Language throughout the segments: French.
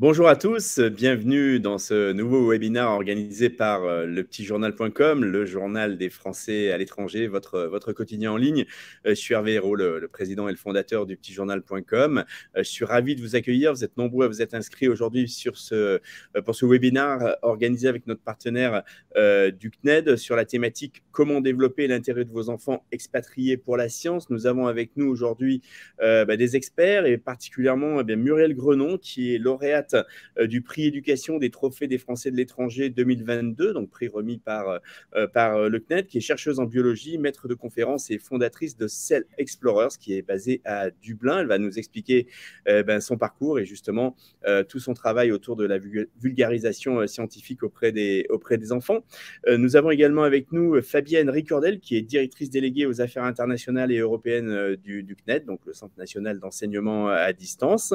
Bonjour à tous, bienvenue dans ce nouveau webinaire organisé par lepetitjournal.com, le journal des Français à l'étranger, votre quotidien en ligne. Je suis Hervé Hérault, le président et le fondateur du petitjournal.com. Je suis ravi de vous accueillir, vous êtes nombreux à vous être inscrits aujourd'hui pour ce webinaire organisé avec notre partenaire du CNED sur la thématique « Comment développer l'intérêt de vos enfants expatriés pour la science ». Nous avons avec nous aujourd'hui des experts et particulièrement Muriel Grenon qui est lauréate du prix éducation des trophées des Français de l'étranger 2022, donc prix remis par le CNED, qui est chercheuse en biologie, maître de conférences et fondatrice de Cell Explorers, qui est basée à Dublin. Elle va nous expliquer son parcours et justement tout son travail autour de la vulgarisation scientifique auprès des enfants. Nous avons également avec nous Fabienne Ricordel, qui est directrice déléguée aux affaires internationales et européennes du CNED, donc le Centre national d'enseignement à distance,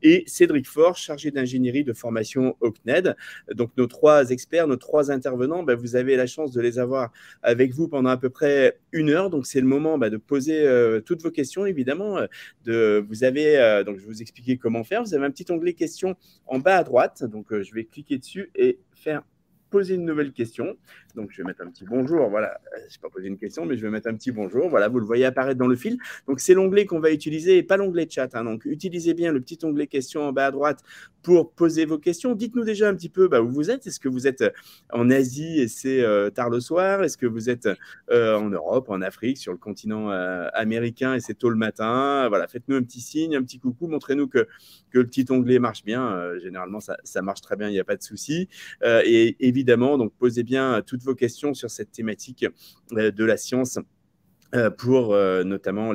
et Cédric Faure, chargé d'ingénierie de formation au CNED. Donc nos trois experts, nos trois intervenants, vous avez la chance de les avoir avec vous pendant à peu près 1 heure. Donc c'est le moment de poser toutes vos questions, évidemment. Donc je vais vous expliquer comment faire. Vous avez un petit onglet questions en bas à droite. Donc je vais cliquer dessus et poser une nouvelle question. Donc, je vais mettre un petit bonjour. Voilà, je n'ai pas posé une question, mais je vais mettre un petit bonjour. Voilà, vous le voyez apparaître dans le fil. Donc, c'est l'onglet qu'on va utiliser et pas l'onglet chat. Donc, utilisez bien le petit onglet questions en bas à droite pour poser vos questions. Dites-nous déjà un petit peu où vous êtes. Est-ce que vous êtes en Asie et c'est tard le soir? Est-ce que vous êtes en Europe, en Afrique, sur le continent américain et c'est tôt le matin? Voilà, faites-nous un petit signe, un petit coucou. Montrez-nous que le petit onglet marche bien. Généralement, ça marche très bien, il n'y a pas de souci. Et évidemment, donc posez bien toutes vos questions sur cette thématique de la science pour notamment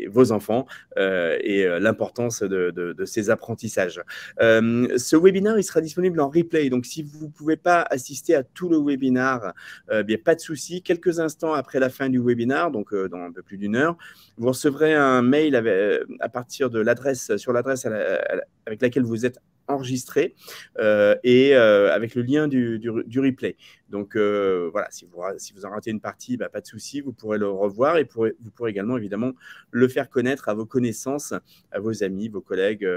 vos enfants et l'importance de ces apprentissages. Ce webinaire, il sera disponible en replay. Donc, si vous ne pouvez pas assister à tout le webinaire, pas de souci. Quelques instants après la fin du webinaire, donc dans un peu plus d'1 heure, vous recevrez un mail à partir de l'adresse, sur l'adresse avec laquelle vous êtes enregistré et avec le lien du replay. Donc voilà, si vous en ratez une partie, pas de souci, vous pourrez le revoir et vous pourrez également évidemment le faire connaître à vos connaissances, à vos amis, vos collègues,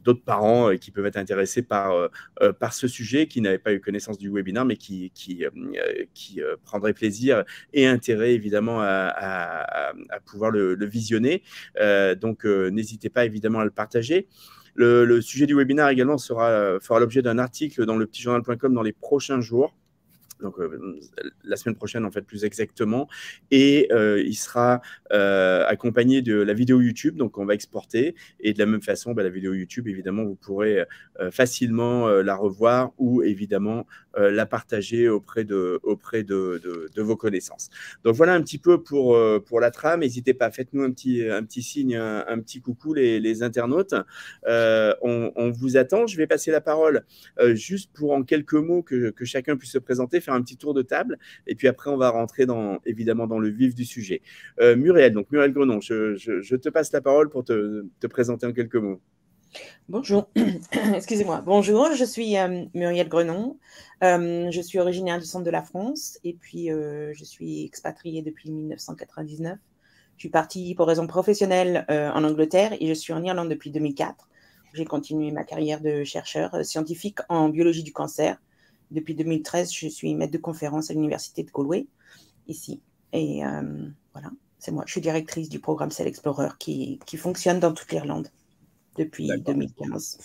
d'autres parents qui peuvent être intéressés par ce sujet, qui n'avaient pas eu connaissance du webinaire, mais qui prendraient plaisir et intérêt évidemment à pouvoir le visionner. Donc n'hésitez pas évidemment à le partager. Le sujet du webinaire également fera l'objet d'un article dans lepetitjournal.com dans les prochains jours. Donc la semaine prochaine en fait plus exactement, et il sera accompagné de la vidéo YouTube, donc on va exporter, et de la même façon la vidéo YouTube évidemment vous pourrez facilement la revoir ou évidemment la partager auprès de vos connaissances. Donc voilà un petit peu pour la trame. N'hésitez pas, faites-nous un petit signe, un petit coucou les internautes. On vous attend. Je vais passer la parole juste pour en quelques mots que chacun puisse se présenter, faire un petit tour de table, et puis après on va rentrer évidemment dans le vif du sujet. Muriel Grenon, je te passe la parole pour te présenter en quelques mots. Bonjour, excusez-moi. Bonjour, je suis Muriel Grenon. Je suis originaire du centre de la France et puis je suis expatriée depuis 1999. Je suis partie pour raisons professionnelles en Angleterre et je suis en Irlande depuis 2004. J'ai continué ma carrière de chercheur scientifique en biologie du cancer. Depuis 2013, je suis maître de conférence à l'université de Galway, ici. Et voilà, c'est moi. Je suis directrice du programme Cell Explorer qui fonctionne dans toute l'Irlande depuis 2015.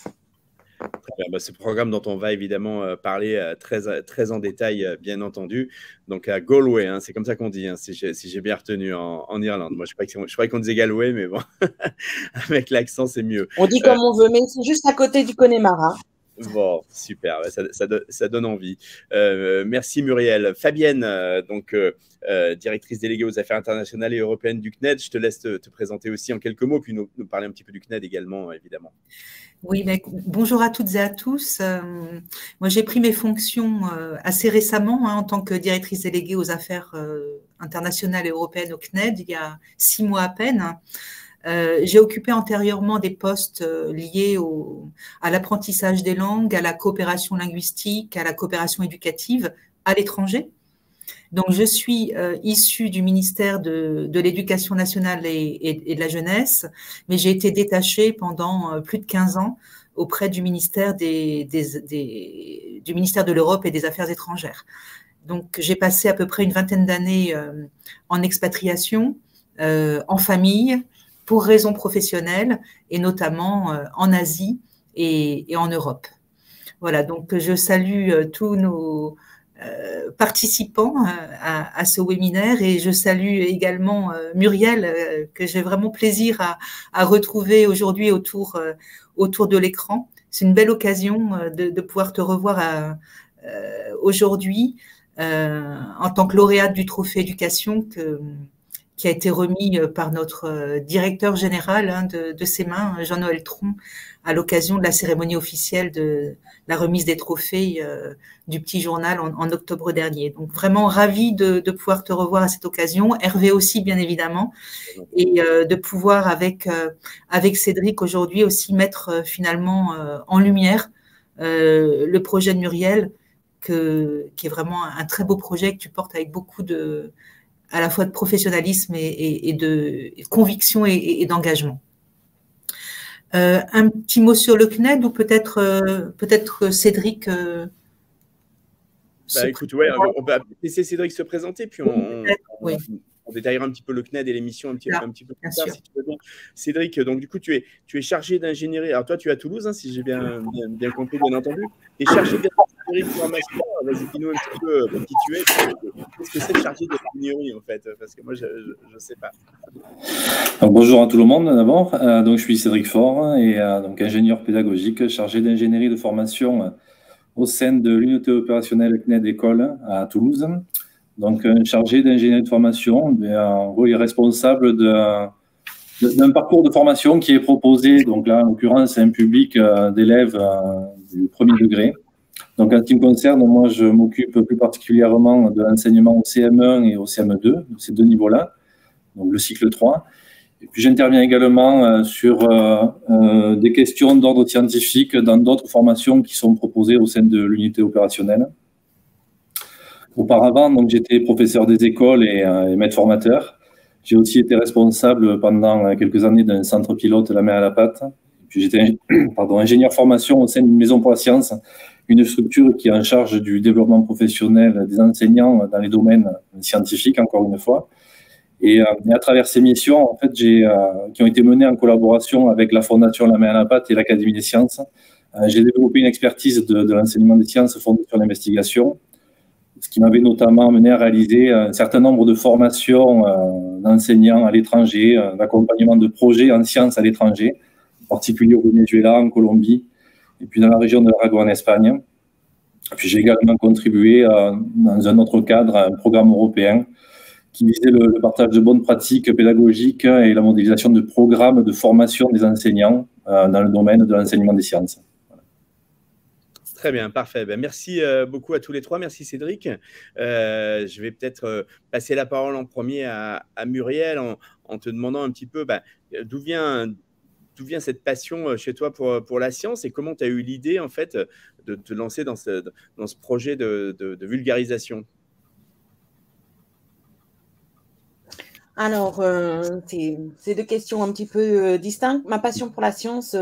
Très bien. Ce programme dont on va évidemment parler très en détail, bien entendu. Donc à Galway, c'est comme ça qu'on dit, si j'ai bien retenu en Irlande. Moi, je croyais qu'on disait Galway, mais bon, avec l'accent, c'est mieux. On dit comme on veut, mais c'est juste à côté du Connemara. Bon, super, ça donne envie. Merci Muriel. Fabienne, directrice déléguée aux affaires internationales et européennes du CNED, je te laisse te présenter aussi en quelques mots, puis nous parler un petit peu du CNED également, évidemment. Oui, bonjour à toutes et à tous. Moi, j'ai pris mes fonctions assez récemment en tant que directrice déléguée aux affaires internationales et européennes au CNED, il y a 6 mois à peine. J'ai occupé antérieurement des postes liés à l'apprentissage des langues, à la coopération linguistique, à la coopération éducative à l'étranger. Donc, je suis issue du ministère de l'Éducation nationale et de la jeunesse, mais j'ai été détachée pendant plus de 15 ans auprès du ministère du ministère de l'Europe et des Affaires étrangères. Donc, j'ai passé à peu près une vingtaine d'années en expatriation, en famille, pour raisons professionnelles, et notamment en Asie et en Europe. Voilà, donc je salue tous nos participants à ce webinaire, et je salue également Muriel, que j'ai vraiment plaisir à retrouver aujourd'hui autour de l'écran. C'est une belle occasion de pouvoir te revoir aujourd'hui en tant que lauréate du Trophée Éducation qui a été remis par notre directeur général de ses mains, Jean-Noël Tron, à l'occasion de la cérémonie officielle de la remise des trophées du Petit Journal en octobre dernier. Donc vraiment ravie de pouvoir te revoir à cette occasion, Hervé aussi bien évidemment, et de pouvoir avec Cédric aujourd'hui aussi mettre finalement en lumière le projet de Muriel, qui est vraiment un très beau projet que tu portes avec beaucoup à la fois de professionnalisme et de conviction et d'engagement. Un petit mot sur le CNED, ou peut-être Cédric écoute, ouais, on va laisser Cédric se présenter, puis on détaillera un petit peu le CNED et l'émission un petit peu plus tard, si tu veux bien. Cédric, donc du coup, tu es chargé d'ingénierie. Alors toi, tu es à Toulouse, hein, si j'ai bien compris, bien entendu. Tu es chargé d'ingénierie de formation. Vas-y, dis-nous un petit peu qui tu es. Qu'est-ce que c'est de chargé d'ingénierie, en fait? Parce que moi, je ne sais pas. Donc, bonjour à tout le monde, d'abord. Donc, je suis Cédric Faure, et donc ingénieur pédagogique chargé d'ingénierie de formation au sein de l'unité opérationnelle CNED École à Toulouse. Donc, chargé d'ingénierie de formation, il est responsable d'un parcours de formation qui est proposé, donc là, en l'occurrence, à un public d'élèves du premier degré. Donc, en ce qui me concerne, moi, je m'occupe plus particulièrement de l'enseignement au CM1 et au CM2, ces deux niveaux-là, donc le cycle 3. Et puis, j'interviens également sur des questions d'ordre scientifique dans d'autres formations qui sont proposées au sein de l'unité opérationnelle. Auparavant, donc, j'étais professeur des écoles et maître formateur. J'ai aussi été responsable pendant quelques années d'un centre pilote La Main à la Pâte. Puis j'étais ingénieur formation au sein d'une maison pour la science, une structure qui est en charge du développement professionnel des enseignants dans les domaines scientifiques, encore une fois. Et à travers ces missions, en fait, qui ont été menées en collaboration avec la Fondation La Main à la Pâte et l'Académie des sciences, j'ai développé une expertise de l'enseignement des sciences fondée sur l'investigation, ce qui m'avait notamment amené à réaliser un certain nombre de formations d'enseignants à l'étranger, d'accompagnement de projets en sciences à l'étranger, en particulier au Venezuela, en Colombie, et puis dans la région de l'Aragon en Espagne. Puis j'ai également contribué dans un autre cadre à un programme européen qui visait le partage de bonnes pratiques pédagogiques et la modélisation de programmes de formation des enseignants dans le domaine de l'enseignement des sciences. Très bien, parfait. Ben, merci beaucoup à tous les trois. Merci Cédric. Je vais peut-être passer la parole en premier à Muriel en te demandant un petit peu d'où vient cette passion chez toi pour la science, et comment tu as eu l'idée en fait de te lancer dans ce projet de vulgarisation. Alors, c'est deux questions un petit peu distinctes. Ma passion pour la science,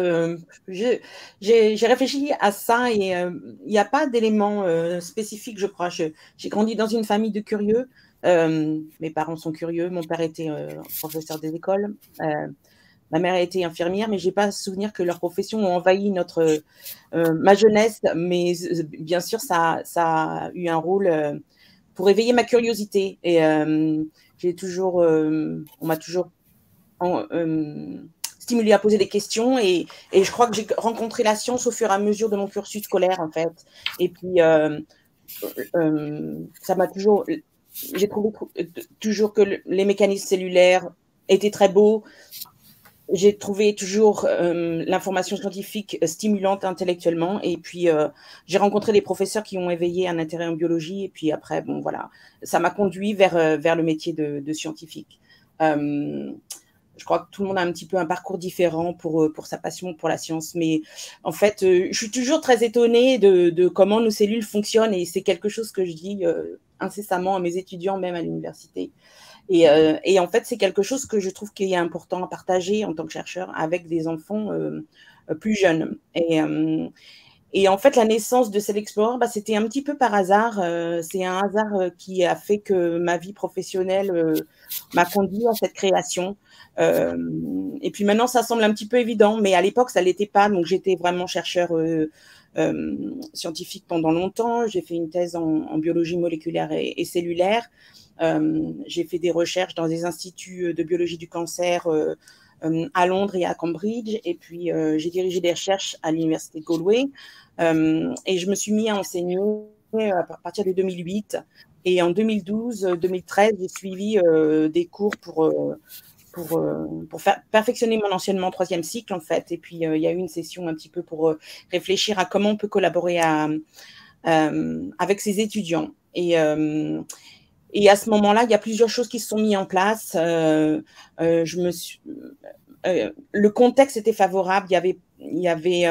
j'ai réfléchi à ça, et il n'y a pas d'élément spécifique, je crois. J'ai grandi dans une famille de curieux. Mes parents sont curieux. Mon père était professeur des écoles. Ma mère a été infirmière, mais je n'ai pas souvenir que leurs professions ont envahi ma jeunesse. Mais bien sûr, ça a eu un rôle pour éveiller ma curiosité. Et on m'a toujours stimulé à poser des questions, et je crois que j'ai rencontré la science au fur et à mesure de mon cursus scolaire, en fait. Et puis, ça m'a toujours... J'ai trouvé toujours que les mécanismes cellulaires étaient très beaux. J'ai trouvé toujours l'information scientifique stimulante intellectuellement, et puis j'ai rencontré des professeurs qui ont éveillé un intérêt en biologie, et puis après, bon voilà, ça m'a conduit vers le métier de scientifique. Je je crois que tout le monde a un petit peu un parcours différent pour sa passion pour la science. Mais en fait, je suis toujours très étonnée de comment nos cellules fonctionnent et c'est quelque chose que je dis incessamment à mes étudiants, même à l'université. Et en fait, c'est quelque chose que je trouve qu'il est important à partager en tant que chercheur avec des enfants plus jeunes. Et en fait, la naissance de Cell Explorer, bah, c'était un petit peu par hasard. C'est un hasard qui a fait que ma vie professionnelle m'a conduit à cette création. Et puis maintenant, ça semble un petit peu évident, mais à l'époque, ça ne l'était pas. Donc, j'étais vraiment chercheur scientifique pendant longtemps. J'ai fait une thèse en biologie moléculaire et cellulaire. J'ai fait des recherches dans des instituts de biologie du cancer à Londres et à Cambridge. Et puis, j'ai dirigé des recherches à l'université de Galway. Et je me suis mis à enseigner à partir de 2008. Et en 2012-2013, j'ai suivi des cours pour perfectionner mon enseignement en 3e cycle, en fait. Et puis, il y a eu une session un petit peu pour réfléchir à comment on peut collaborer avec ses étudiants. Et à ce moment-là, il y a plusieurs choses qui se sont mises en place. Le contexte était favorable. Il y avait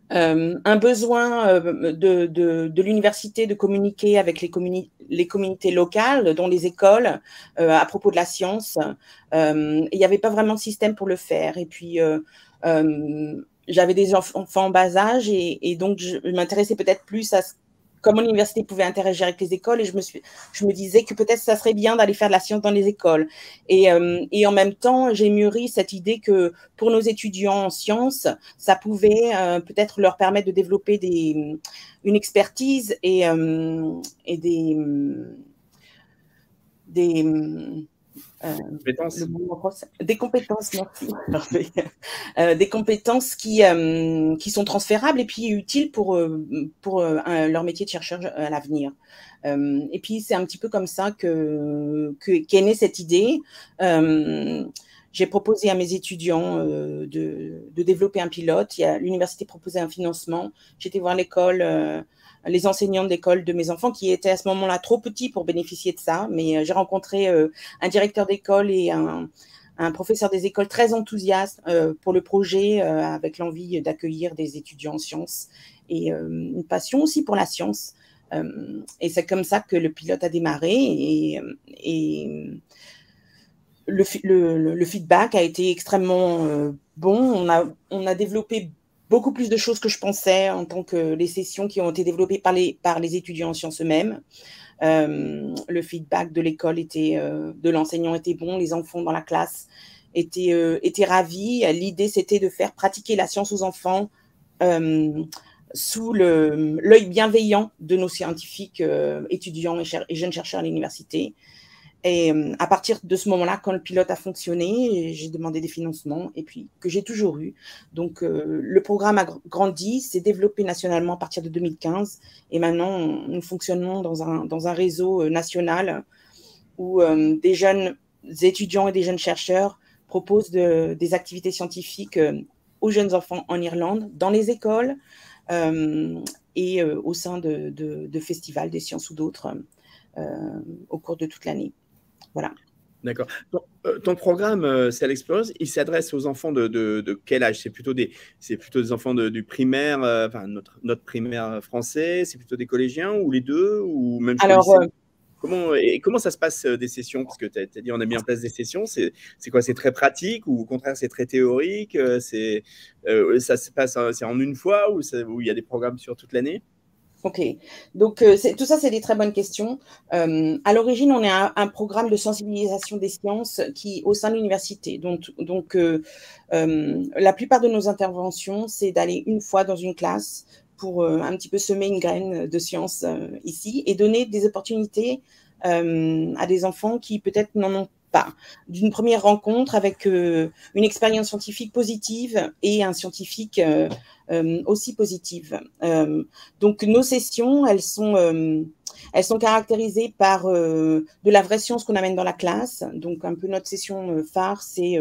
un besoin de l'université de communiquer avec les communautés locales, dont les écoles, à propos de la science. Il n'y avait pas vraiment de système pour le faire. Et puis, j'avais des enfants en bas âge et donc je m'intéressais peut-être plus à comment l'université pouvait interagir avec les écoles et je me disais que peut-être ça serait bien d'aller faire de la science dans les écoles. Et en même temps, j'ai mûri cette idée que pour nos étudiants en sciences, ça pouvait peut-être leur permettre de développer une expertise et des compétences, merci. Des compétences qui sont transférables et puis utiles pour leur métier de chercheur à l'avenir. Et puis, c'est un petit peu comme ça qu'est née cette idée. J'ai proposé à mes étudiants de développer un pilote. L'université proposait un financement. J'étais voir l'école, les enseignants de l'école de mes enfants qui étaient à ce moment-là trop petits pour bénéficier de ça. Mais j'ai rencontré un directeur d'école et un professeur des écoles très enthousiaste pour le projet, avec l'envie d'accueillir des étudiants en sciences et une passion aussi pour la science. Et c'est comme ça que le pilote a démarré et le feedback a été extrêmement bon. On a développé beaucoup plus de choses que je pensais en tant que les sessions qui ont été développées par les étudiants en sciences eux-mêmes. Le feedback de l'école de l'enseignant était bon, les enfants dans la classe étaient ravis. L'idée, c'était de faire pratiquer la science aux enfants sous l'œil bienveillant de nos scientifiques étudiants et jeunes chercheurs à l'université. Et à partir de ce moment-là, quand le pilote a fonctionné, j'ai demandé des financements et puis que j'ai toujours eu. Donc, le programme a grandi, s'est développé nationalement à partir de 2015 et maintenant, nous fonctionnons dans un réseau national où des jeunes étudiants et des jeunes chercheurs proposent des activités scientifiques aux jeunes enfants en Irlande, dans les écoles et au sein de festivals des sciences ou d'autres au cours de toute l'année. Voilà. D'accord. Ton programme Cell Explorers, il s'adresse aux enfants de quel âge? C'est plutôt des enfants du primaire, enfin notre primaire français, c'est plutôt des collégiens ou les deux ou même Alors, comment ça se passe des sessions? Parce que tu as dit on a mis en place des sessions, c'est quoi? C'est très pratique ou au contraire c'est très théorique? Ça se passe, c'est en une fois ou il y a des programmes sur toute l'année? Ok, donc tout ça, c'est des très bonnes questions. À l'origine, on est un programme de sensibilisation des sciences au sein de l'université. Donc la plupart de nos interventions, c'est d'aller une fois dans une classe pour un petit peu semer une graine de science ici et donner des opportunités à des enfants qui peut-être n'en ont pas. D'une première rencontre avec une expérience scientifique positive et un scientifique aussi positive. Donc, nos sessions, elles sont caractérisées par de la vraie science qu'on amène dans la classe. Donc, un peu notre session phare, c'est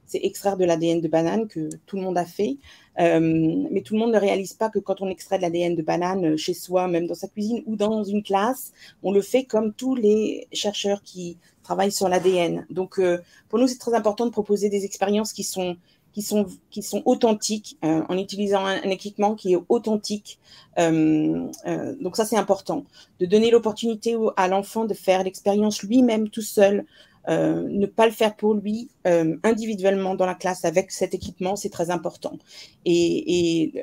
c'est extraire de l'ADN de banane que tout le monde a fait. Mais tout le monde ne réalise pas que quand on extrait de l'ADN de banane chez soi, même dans sa cuisine ou dans une classe, on le fait comme tous les chercheurs qui travaillent sur l'ADN. Donc, pour nous, c'est très important de proposer des expériences qui sont authentiques, en utilisant un équipement qui est authentique. Donc ça, c'est important. De donner l'opportunité à l'enfant de faire l'expérience lui-même tout seul, ne pas le faire pour lui individuellement dans la classe avec cet équipement, c'est très important. Et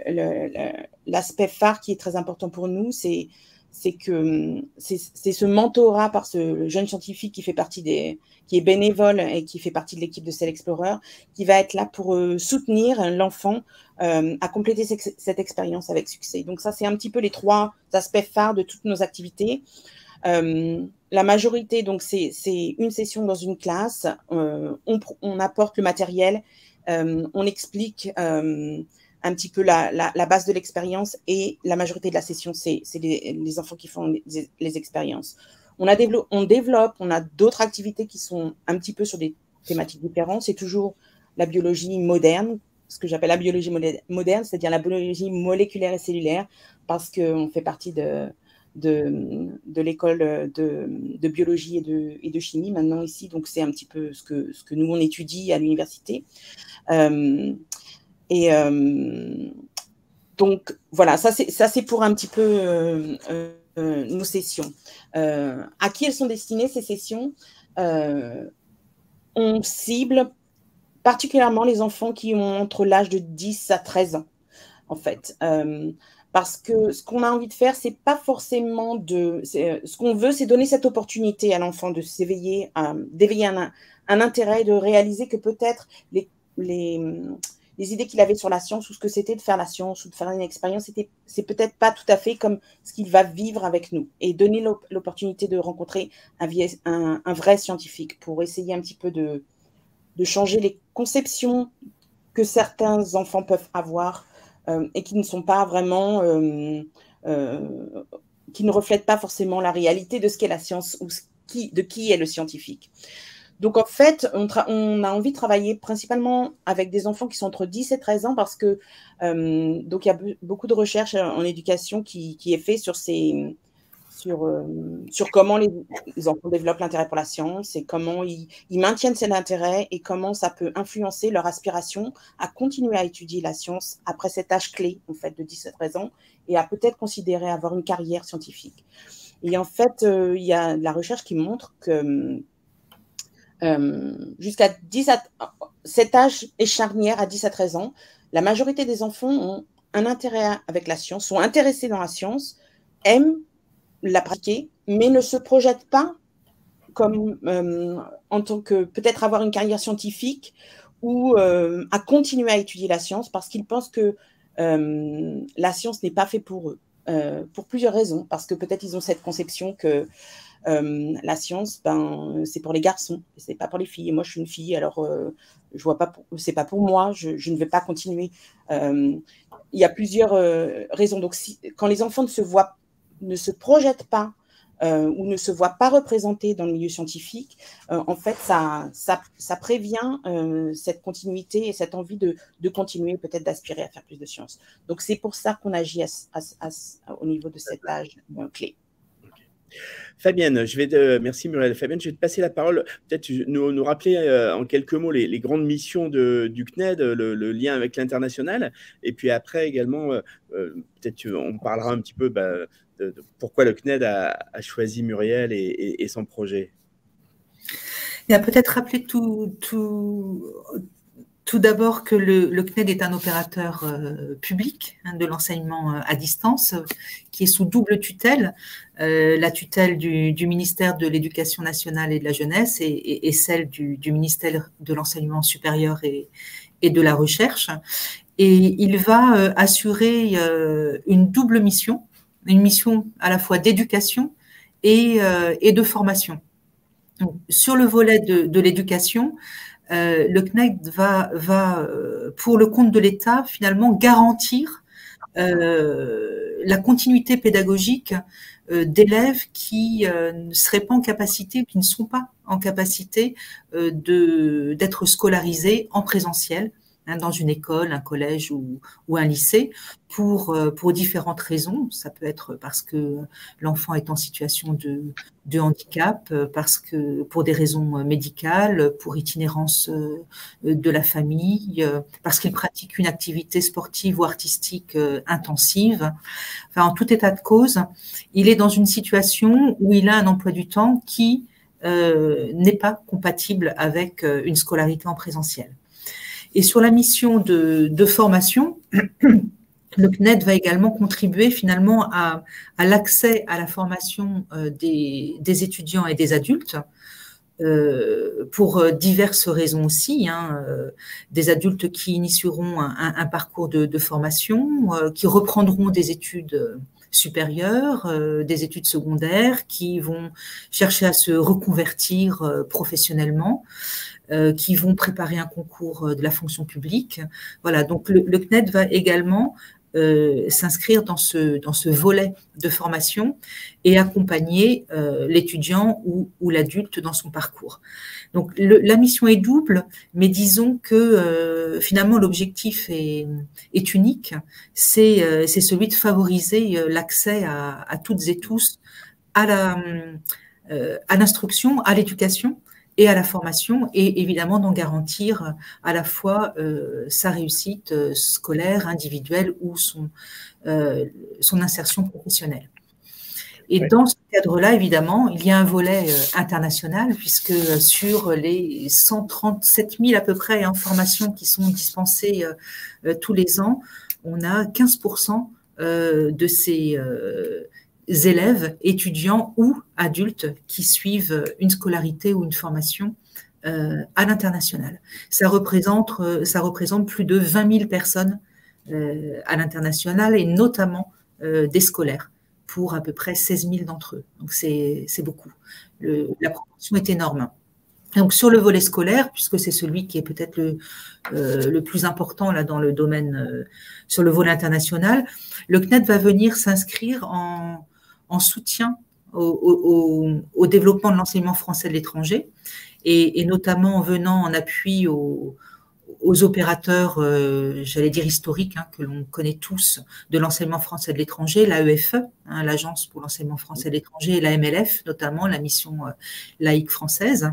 l'aspect phare qui est très important pour nous, c'est ce mentorat par ce jeune scientifique qui est bénévole et qui fait partie de l'équipe de Cell Explorer, qui va être là pour soutenir l'enfant à compléter cette expérience avec succès. Donc ça, c'est un petit peu les 3 aspects phares de toutes nos activités. La majorité, donc c'est une session dans une classe, on apporte le matériel, on explique un petit peu la base de l'expérience, et la majorité de la session, c'est les enfants qui font les expériences. On développe, on a d'autres activités qui sont un petit peu sur des thématiques différentes. C'est toujours la biologie moderne, ce que j'appelle la biologie moderne, c'est-à-dire la biologie moléculaire et cellulaire, parce qu'on fait partie de l'école de biologie et de chimie maintenant ici. Donc, c'est un petit peu ce que nous, on étudie à l'université. Donc, voilà, ça c'est pour un petit peu nos sessions. À qui elles sont destinées, ces sessions? On cible particulièrement les enfants qui ont entre l'âge de 10 à 13 ans, en fait. Parce que ce qu'on a envie de faire, c'est pas forcément ce qu'on veut, c'est donner cette opportunité à l'enfant de s'éveiller, d'éveiller un intérêt, de réaliser que peut-être les idées qu'il avait sur la science, ou ce que c'était de faire la science ou de faire une expérience, c'est peut-être pas tout à fait comme ce qu'il va vivre avec nous, et donner l'opportunité de rencontrer un vrai scientifique pour essayer un petit peu de changer les conceptions que certains enfants peuvent avoir et qui ne sont pas vraiment, qui ne reflètent pas forcément la réalité de ce qu'est la science ou de qui est le scientifique. Donc, en fait, on a envie de travailler principalement avec des enfants qui sont entre 10 et 13 ans, parce que donc il y a beaucoup de recherches en éducation qui est fait sur comment les enfants développent l'intérêt pour la science, et comment ils maintiennent cet intérêt, et comment ça peut influencer leur aspiration à continuer à étudier la science après cet âge clé, en fait, de 10 à 13 ans, et à peut-être considérer avoir une carrière scientifique. Et en fait, il y a de la recherche qui montre que jusqu'à cet âge est charnière à 10 à 13 ans. La majorité des enfants ont un intérêt avec la science, sont intéressés dans la science, aiment la pratiquer, mais ne se projettent pas comme en tant que peut-être avoir une carrière scientifique, ou à continuer à étudier la science, parce qu'ils pensent que la science n'est pas faite pour eux, pour plusieurs raisons. Parce que peut-être ils ont cette conception que la science, c'est pour les garçons, c'est pas pour les filles. Et moi, je suis une fille, alors je vois pas, c'est pas pour moi, je ne vais pas continuer. Il y a plusieurs raisons. Donc, quand les enfants ne se projettent pas ou ne se voient pas représentés dans le milieu scientifique, en fait, ça prévient cette continuité et cette envie de continuer, peut-être d'aspirer à faire plus de sciences. Donc, c'est pour ça qu'on agit au niveau de cet âge clé. Fabienne, merci Muriel. Fabienne, je vais te passer la parole. Peut-être nous rappeler en quelques mots les grandes missions du CNED, le lien avec l'international. Et puis après également, peut-être on parlera un petit peu de pourquoi le CNED a choisi Muriel et son projet. Il y a peut-être rappeler tout d'abord que le CNED est un opérateur public de l'enseignement à distance, qui est sous double tutelle, la tutelle du ministère de l'Éducation nationale et de la jeunesse, et celle du ministère de l'enseignement supérieur et de la recherche. Et il va assurer une double mission, une mission à la fois d'éducation et de formation. Donc, sur le volet de l'éducation, le CNED va pour le compte de l'État, finalement, garantir la continuité pédagogique d'élèves qui ne seraient pas en capacité, qui ne sont pas en capacité d'être scolarisés en présentiel, dans une école, un collège ou un lycée, pour différentes raisons. Ça peut être parce que l'enfant est en situation de handicap, parce que pour des raisons médicales, pour itinérance de la famille, parce qu'il pratique une activité sportive ou artistique intensive. Enfin, en tout état de cause, il est dans une situation où il a un emploi du temps qui n'est pas compatible avec une scolarité en présentiel. Et sur la mission de formation, le CNED va également contribuer finalement à l'accès à la formation des étudiants et des adultes, pour diverses raisons aussi, des adultes qui initieront un parcours de formation, qui reprendront des études supérieures, des études secondaires, qui vont chercher à se reconvertir professionnellement, qui vont préparer un concours de la fonction publique. Voilà, donc le CNED va également s'inscrire dans ce volet de formation et accompagner l'étudiant ou l'adulte dans son parcours. Donc la mission est double, mais disons que finalement l'objectif est unique, c'est celui de favoriser l'accès à toutes et tous à l'instruction, à l'éducation et à la formation, et évidemment d'en garantir à la fois sa réussite scolaire, individuelle ou son insertion professionnelle. Et dans ce cadre-là, évidemment, il y a un volet international, puisque sur les 137 000 à peu près formations qui sont dispensées tous les ans, on a 15% de ces élèves, étudiants ou adultes qui suivent une scolarité ou une formation à l'international. Ça représente plus de 20 000 personnes à l'international, et notamment des scolaires, pour à peu près 16 000 d'entre eux. Donc c'est beaucoup. La proportion est énorme. Donc sur le volet scolaire, puisque c'est celui qui est peut-être le plus important là dans le domaine, sur le volet international, le CNED va venir s'inscrire en soutien au développement de l'enseignement français de l'étranger, et notamment en venant en appui aux opérateurs, j'allais dire historiques, que l'on connaît tous, de l'enseignement français de l'étranger, l'AEFE, l'Agence pour l'enseignement français de l'étranger, et la MLF, notamment la mission laïque française.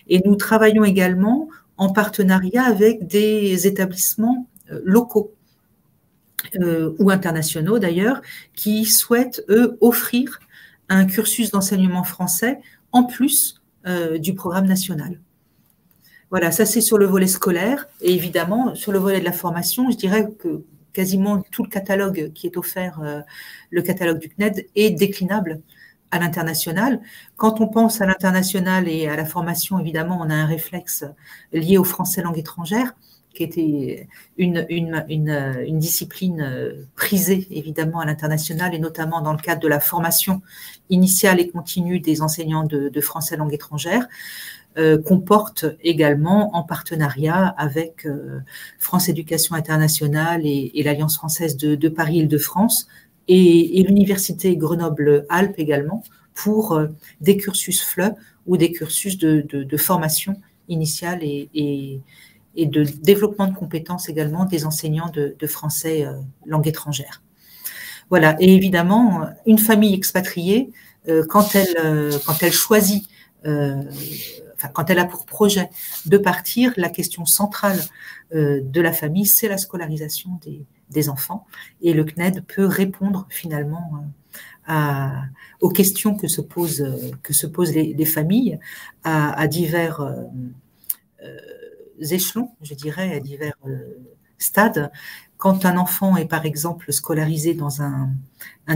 Et nous travaillons également en partenariat avec des établissements locaux, ou internationaux d'ailleurs, qui souhaitent, eux, offrir un cursus d'enseignement français en plus du programme national. Voilà, ça c'est sur le volet scolaire. Et évidemment, sur le volet de la formation, je dirais que quasiment tout le catalogue qui est offert, le catalogue du CNED, est déclinable à l'international. Quand on pense à l'international et à la formation, évidemment, on a un réflexe lié au français langue étrangère, qui était une discipline prisée évidemment à l'international, et notamment dans le cadre de la formation initiale et continue des enseignants de français langue étrangère, qu'on porte également en partenariat avec France Éducation Internationale et l'Alliance française de Paris-Île-de-France et l'Université Grenoble-Alpes également, pour des cursus FLE ou des cursus de formation initiale et de développement de compétences également des enseignants de français langue étrangère. Voilà, et évidemment, une famille expatriée, quand elle choisit, quand elle a pour projet de partir, la question centrale de la famille, c'est la scolarisation des enfants, et le CNED peut répondre finalement aux questions que se posent les familles à divers échelons, je dirais, à divers stades. Quand un enfant est par exemple scolarisé dans un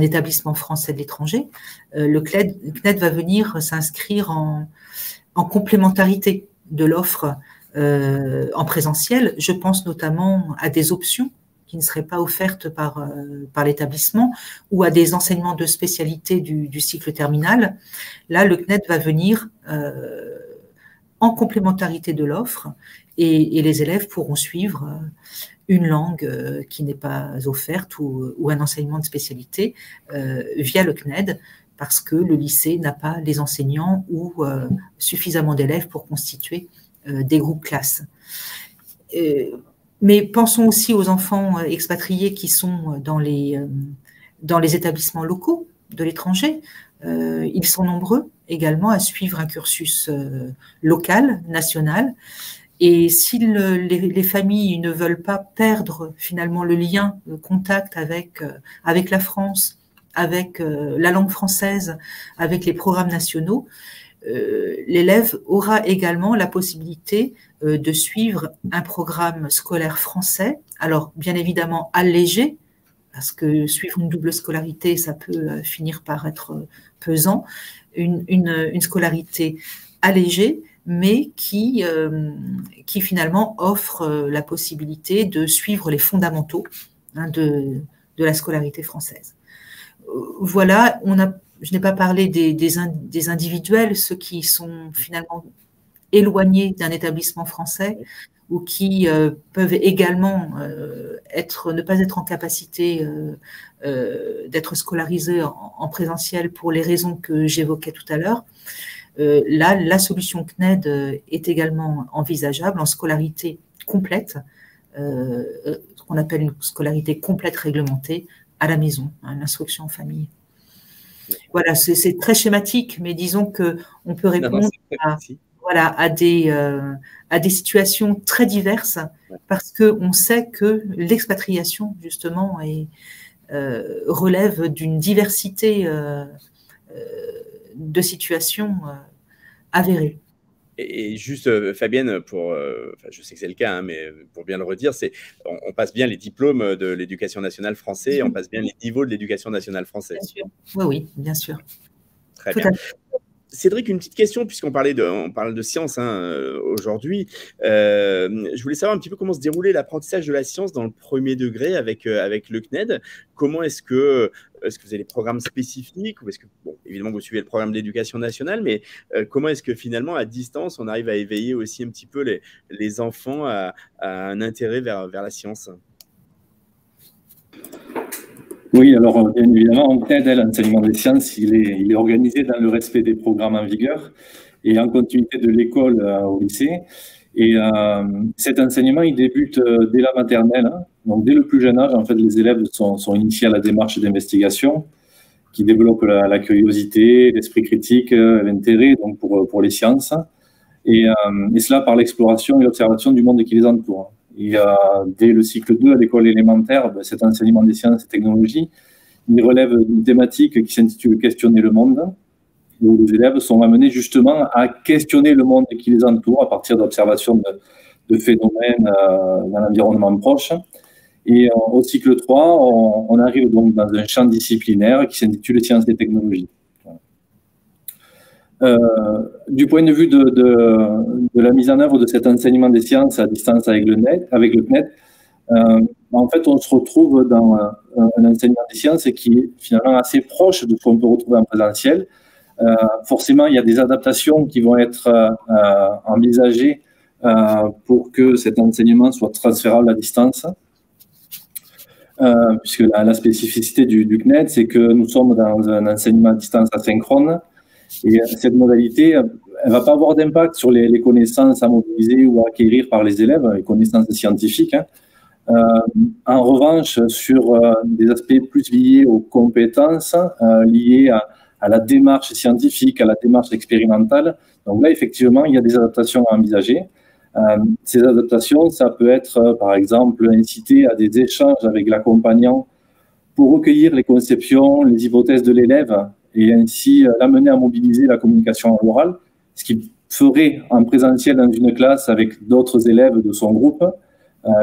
établissement français de l'étranger, le CNED va venir s'inscrire en complémentarité de l'offre en présentiel. Je pense notamment à des options qui ne seraient pas offertes par l'établissement, ou à des enseignements de spécialité du cycle terminal. Là, le CNED va venir en complémentarité de l'offre, et les élèves pourront suivre une langue qui n'est pas offerte ou un enseignement de spécialité via le CNED, parce que le lycée n'a pas les enseignants ou suffisamment d'élèves pour constituer des groupes classes. Mais pensons aussi aux enfants expatriés qui sont dans les établissements locaux de l'étranger. Ils sont nombreux également à suivre un cursus local, national. Et si les familles ne veulent pas perdre finalement le lien, le contact avec la France, avec la langue française, avec les programmes nationaux, l'élève aura également la possibilité de suivre un programme scolaire français. Alors, bien évidemment, allégé, parce que suivre une double scolarité, ça peut finir par être pesant. Une scolarité allégée, mais qui finalement offre la possibilité de suivre les fondamentaux de la scolarité française. Voilà, je n'ai pas parlé des individuels, ceux qui sont finalement éloignés d'un établissement français ou qui peuvent également ne pas être en capacité d'être scolarisés en présentiel pour les raisons que j'évoquais tout à l'heure. Là, la solution CNED est également envisageable en scolarité complète, ce qu'on appelle une scolarité complète réglementée à la maison, l'instruction en famille. Voilà, c'est très schématique, mais disons qu'on peut répondre à des situations très diverses, parce qu'on sait que l'expatriation, justement, relève d'une diversité de situations avérées. Et juste, Fabienne, je sais que c'est le cas, hein, mais pour bien le redire, on passe bien les diplômes de l'éducation nationale française, on passe bien les niveaux de l'éducation nationale française. Bien sûr. Oui, bien sûr. Très bien. Cédric, une petite question, puisqu'on parle de sciences aujourd'hui. Je voulais savoir un petit peu comment se déroulait l'apprentissage de la science dans le premier degré avec le CNED. Comment est-ce que vous avez des programmes spécifiques, ou est-ce que, bon, évidemment, vous suivez le programme d'éducation nationale, mais comment est-ce que finalement, à distance, on arrive à éveiller aussi un petit peu les enfants à un intérêt vers la science? Oui, alors bien évidemment, en CNED, l'enseignement des sciences, il est organisé dans le respect des programmes en vigueur et en continuité de l'école au lycée. Et cet enseignement, il débute dès la maternelle. Donc, dès le plus jeune âge, en fait, les élèves sont initiés à la démarche d'investigation qui développe la curiosité, l'esprit critique, l'intérêt donc pour les sciences. Et cela par l'exploration et l'observation du monde qui les entoure. Et dès le cycle 2 à l'école élémentaire, cet enseignement des sciences et technologies, il relève d'une thématique qui s'intitule « Questionner le monde », où les élèves sont amenés justement à questionner le monde qui les entoure à partir d'observations de phénomènes dans l'environnement proche. Et au cycle 3, on arrive donc dans un champ disciplinaire qui s'intitule « Sciences et technologies ». Du point de vue de la mise en œuvre de cet enseignement des sciences à distance avec le CNED, en fait, on se retrouve dans un enseignement des sciences qui est finalement assez proche de ce qu'on peut retrouver en présentiel. Forcément, il y a des adaptations qui vont être envisagées pour que cet enseignement soit transférable à distance. Puisque la spécificité du CNED, c'est que nous sommes dans un enseignement à distance asynchrone. Et cette modalité, elle ne va pas avoir d'impact sur les connaissances à mobiliser ou à acquérir par les élèves, les connaissances scientifiques. En revanche, sur des aspects plus liés aux compétences, liés à la démarche scientifique, à la démarche expérimentale, donc là, effectivement, il y a des adaptations à envisager. Ces adaptations, ça peut être, par exemple, inciter à des échanges avec l'accompagnant pour recueillir les conceptions, les hypothèses de l'élève, et ainsi l'amener à mobiliser la communication orale, ce qu'il ferait en présentiel dans une classe avec d'autres élèves de son groupe.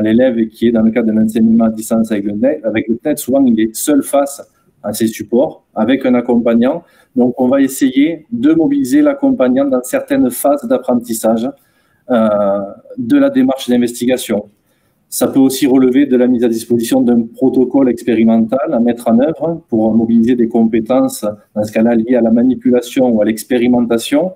L'élève qui est dans le cadre d'un enseignement à distance avec le CNED, souvent il est seul face à ses supports, avec un accompagnant. Donc on va essayer de mobiliser l'accompagnant dans certaines phases d'apprentissage de la démarche d'investigation. Ça peut aussi relever de la mise à disposition d'un protocole expérimental à mettre en œuvre pour mobiliser des compétences, dans ce cas-là, liées à la manipulation ou à l'expérimentation.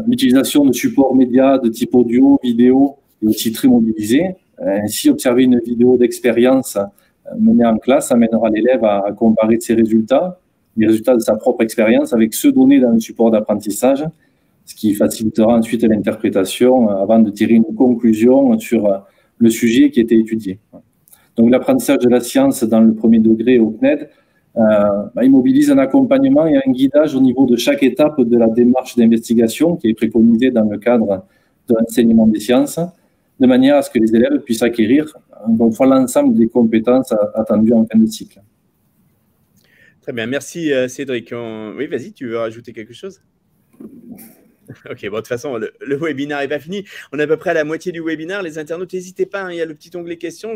l'utilisation de supports médias de type audio, vidéo est aussi très mobilisée. Ainsi, observer une vidéo d'expérience menée en classe amènera l'élève à comparer ses résultats, les résultats de sa propre expérience, avec ceux donnés dans le support d'apprentissage, ce qui facilitera ensuite l'interprétation avant de tirer une conclusion sur le sujet qui était étudié. Donc, l'apprentissage de la science dans le premier degré au CNED, il mobilise un accompagnement et un guidage au niveau de chaque étape de la démarche d'investigation qui est préconisée dans le cadre de l'enseignement des sciences, de manière à ce que les élèves puissent acquérir une fois l'ensemble des compétences attendues en fin de cycle. Très bien, merci Cédric. Oui, vas-y, tu veux rajouter quelque chose? Ok, bon, de toute façon, le webinaire n'est pas fini. On est à peu près à la moitié du webinaire. Les internautes, n'hésitez pas, hein, il y a le petit onglet questions.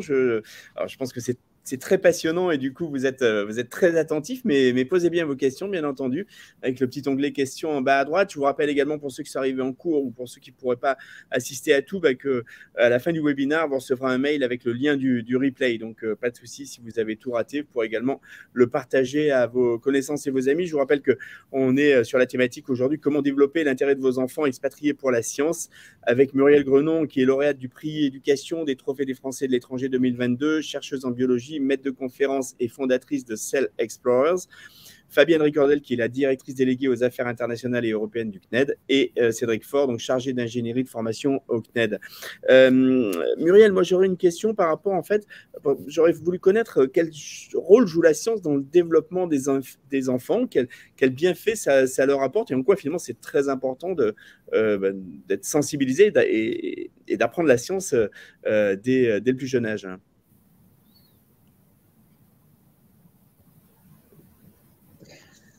Alors, je pense que c'est très passionnant et du coup, vous êtes très attentifs, mais posez bien vos questions, bien entendu, avec le petit onglet questions en bas à droite. Je vous rappelle également, pour ceux qui sont arrivés en cours ou pour ceux qui ne pourraient pas assister à tout, qu'à la fin du webinaire, vous recevrez un mail avec le lien du replay. Donc, pas de souci, si vous avez tout raté, vous pourrez également le partager à vos connaissances et vos amis. Je vous rappelle qu'on est sur la thématique aujourd'hui, comment développer l'intérêt de vos enfants expatriés pour la science, avec Muriel Grenon, qui est lauréate du prix éducation des Trophées des Français de l'étranger 2022, chercheuse en biologie, maître de conférence et fondatrice de Cell Explorers, Fabienne Ricordel, qui est la directrice déléguée aux affaires internationales et européennes du CNED, et Cédric Faure, donc chargé d'ingénierie de formation au CNED. Muriel, moi j'aurais une question par rapport, en fait, j'aurais voulu connaître quel rôle joue la science dans le développement des enfants, quel bienfait ça leur apporte, et en quoi finalement c'est très important d'être sensibilisé et d'apprendre la science dès le plus jeune âge.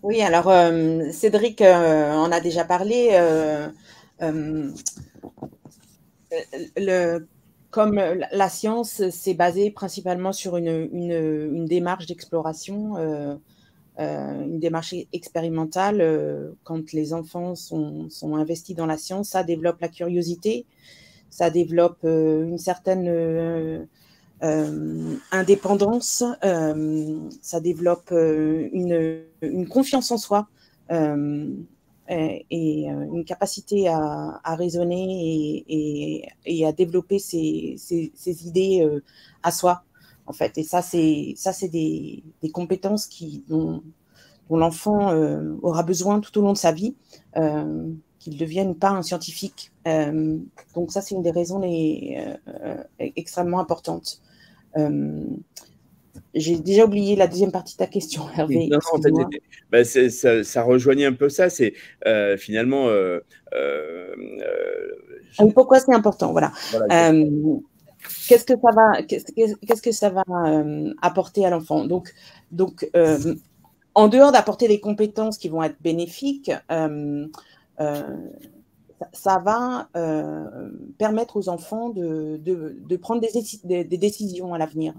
Oui, alors Cédric en a déjà parlé. Comme la science, c'est basé principalement sur une démarche d'exploration, une démarche expérimentale. Quand les enfants sont investis dans la science, ça développe la curiosité, ça développe une certaine indépendance, ça développe une confiance en soi et une capacité à raisonner et à développer ses idées à soi, en fait. Et ça, c'est des compétences dont l'enfant aura besoin tout au long de sa vie, qu'il ne devienne pas un scientifique. Donc ça, c'est une des raisons extrêmement importantes. J'ai déjà oublié la deuxième partie de ta question, Hervé. Non, en fait, ça rejoignait un peu ça. C'est finalement. Pourquoi c'est important, voilà. Qu'est-ce que ça va apporter à l'enfant? Donc, en dehors d'apporter des compétences qui vont être bénéfiques, ça va permettre aux enfants de prendre des décisions à l'avenir,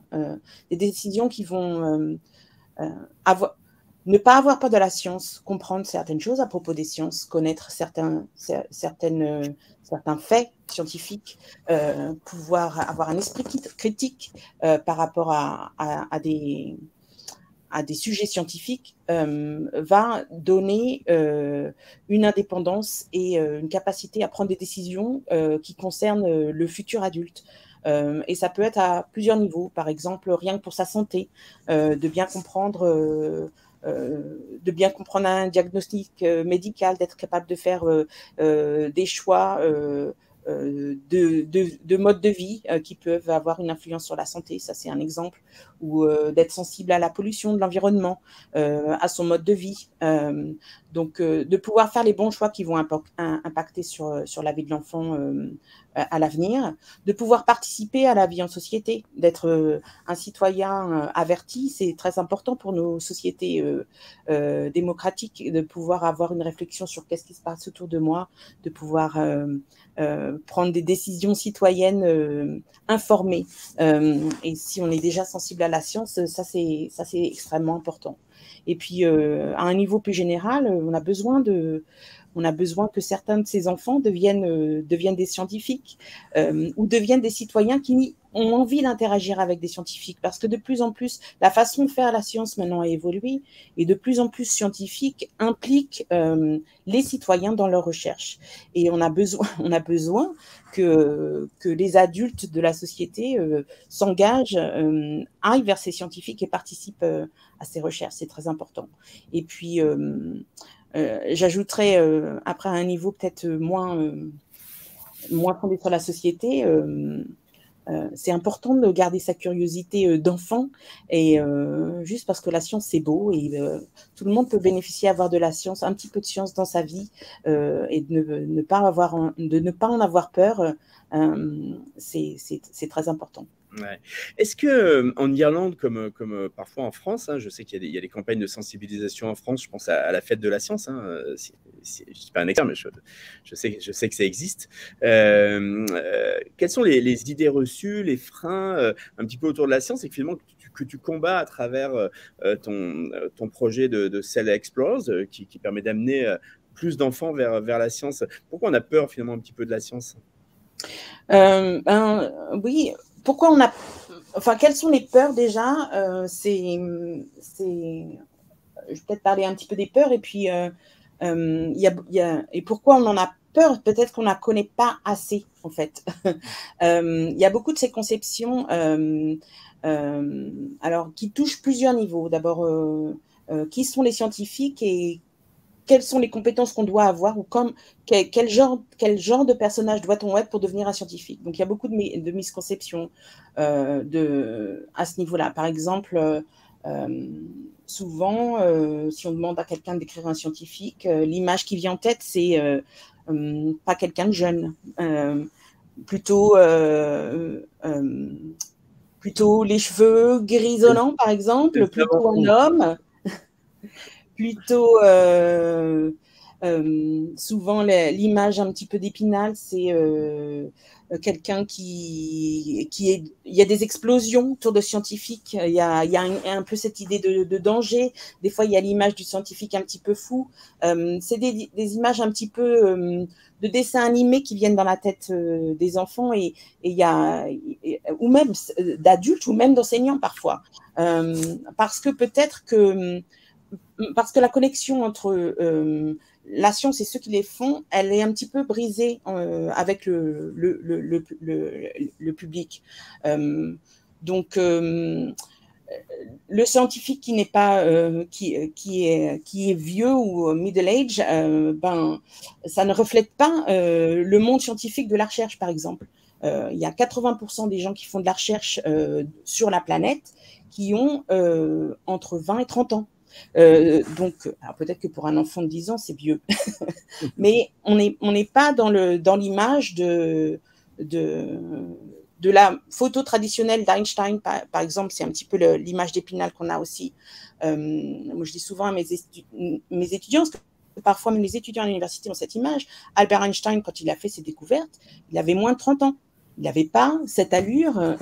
des décisions qui vont ne pas avoir peur de la science, comprendre certaines choses à propos des sciences, connaître certains faits scientifiques, pouvoir avoir un esprit critique par rapport à des sujets scientifiques, va donner une indépendance et une capacité à prendre des décisions qui concernent le futur adulte. Et ça peut être à plusieurs niveaux. Par exemple, rien que pour sa santé, de bien comprendre un diagnostic médical, d'être capable de faire des choix de modes de vie qui peuvent avoir une influence sur la santé. Ça, c'est un exemple. Ou d'être sensible à la pollution de l'environnement, à son mode de vie. Donc, de pouvoir faire les bons choix qui vont impacter sur la vie de l'enfant à l'avenir, de pouvoir participer à la vie en société, d'être un citoyen averti, c'est très important pour nos sociétés démocratiques, de pouvoir avoir une réflexion sur qu'est-ce qui se passe autour de moi, de pouvoir prendre des décisions citoyennes informées. Et si on est déjà sensible à la science, ça c'est extrêmement important. Et puis, à un niveau plus général, on a besoin On a besoin que certains de ces enfants deviennent des scientifiques ou deviennent des citoyens qui ont envie d'interagir avec des scientifiques, parce que de plus en plus, la façon de faire la science maintenant a évolué, et de plus en plus scientifique implique les citoyens dans leurs recherches. Et on a besoin que les adultes de la société s'engagent, aillent vers ces scientifiques et participent à ces recherches. C'est très important. Et puis, j'ajouterais, après, à un niveau peut-être moins fondé sur la société, c'est important de garder sa curiosité d'enfant, et juste parce que la science c'est beau, et tout le monde peut bénéficier d'avoir de la science, un petit peu de science dans sa vie, et de ne pas en avoir peur, c'est très important. Ouais. Est-ce que en Irlande, comme parfois en France, hein, je sais qu'il y a des campagnes de sensibilisation en France, je pense à la fête de la science, hein, je ne dis pas un exemple, mais je sais que ça existe. Quelles sont les idées reçues, les freins un petit peu autour de la science, et que finalement que tu combats à travers ton projet de Cell Explorers, qui permet d'amener plus d'enfants vers la science? Pourquoi on a peur finalement un petit peu de la science? Oui. Pourquoi quelles sont les peurs déjà? Je vais peut-être parler un petit peu des peurs, et puis et pourquoi on en a peur? Peut-être qu'on ne la connaît pas assez, en fait. Il y a beaucoup de ces conceptions alors, qui touchent plusieurs niveaux. D'abord, qui sont les scientifiques et quelles sont les compétences qu'on doit avoir, ou quel genre de personnage doit-on être pour devenir un scientifique. Donc, il y a beaucoup de misconceptions à ce niveau-là. Par exemple, souvent, si on demande à quelqu'un d'écrire un scientifique, l'image qui vient en tête, c'est pas quelqu'un de jeune, plutôt les cheveux grisonnants, par exemple, plutôt un homme. Plutôt, souvent, l'image un petit peu d'Épinal, c'est quelqu'un il y a des explosions autour de scientifiques, il y a un peu cette idée de danger. Des fois, il y a l'image du scientifique un petit peu fou. C'est des images un petit peu de dessins animés qui viennent dans la tête des enfants, et ou même d'adultes, ou même d'enseignants parfois. Parce que peut-être parce que la connexion entre la science et ceux qui les font, elle est un petit peu brisée avec le public. Donc, le scientifique qui n'est pas qui est vieux ou middle age, ça ne reflète pas le monde scientifique de la recherche, par exemple. Il y a 80% des gens qui font de la recherche sur la planète qui ont entre 20 et 30 ans. Donc, alors peut-être que pour un enfant de 10 ans, c'est vieux. Mais on n'est pas dans l'image de la photo traditionnelle d'Einstein, par exemple. C'est un petit peu l'image d'Épinal qu'on a aussi. Moi, je dis souvent à mes étudiants, parce que parfois même les étudiants à l'université ont cette image. Albert Einstein, quand il a fait ses découvertes, il avait moins de 30 ans. Il n'avait pas cette allure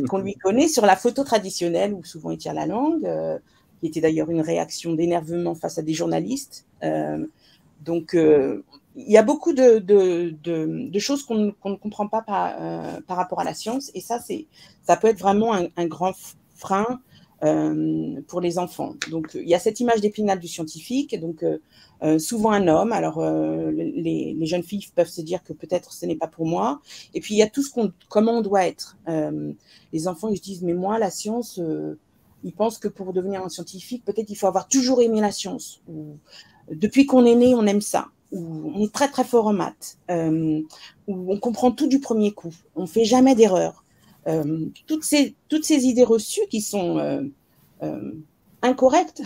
qu'on lui connaît sur la photo traditionnelle, où souvent il tire la langue, qui était d'ailleurs une réaction d'énervement face à des journalistes. Donc, il y a beaucoup de choses qu'on ne comprend pas par rapport à la science, et ça peut être vraiment un grand frein pour les enfants. Donc, il y a cette image d'Épinal du scientifique, donc souvent un homme. Alors, les jeunes filles peuvent se dire que peut-être ce n'est pas pour moi. Et puis, il y a tout comment on doit être. Les enfants, ils se disent, mais moi, la science, ils pensent que pour devenir un scientifique, peut-être il faut avoir toujours aimé la science. Ou, depuis qu'on est né, on aime ça. Ou on est très, très fort en maths. Ou on comprend tout du premier coup. On ne fait jamais d'erreur. Toutes ces idées reçues qui sont incorrectes.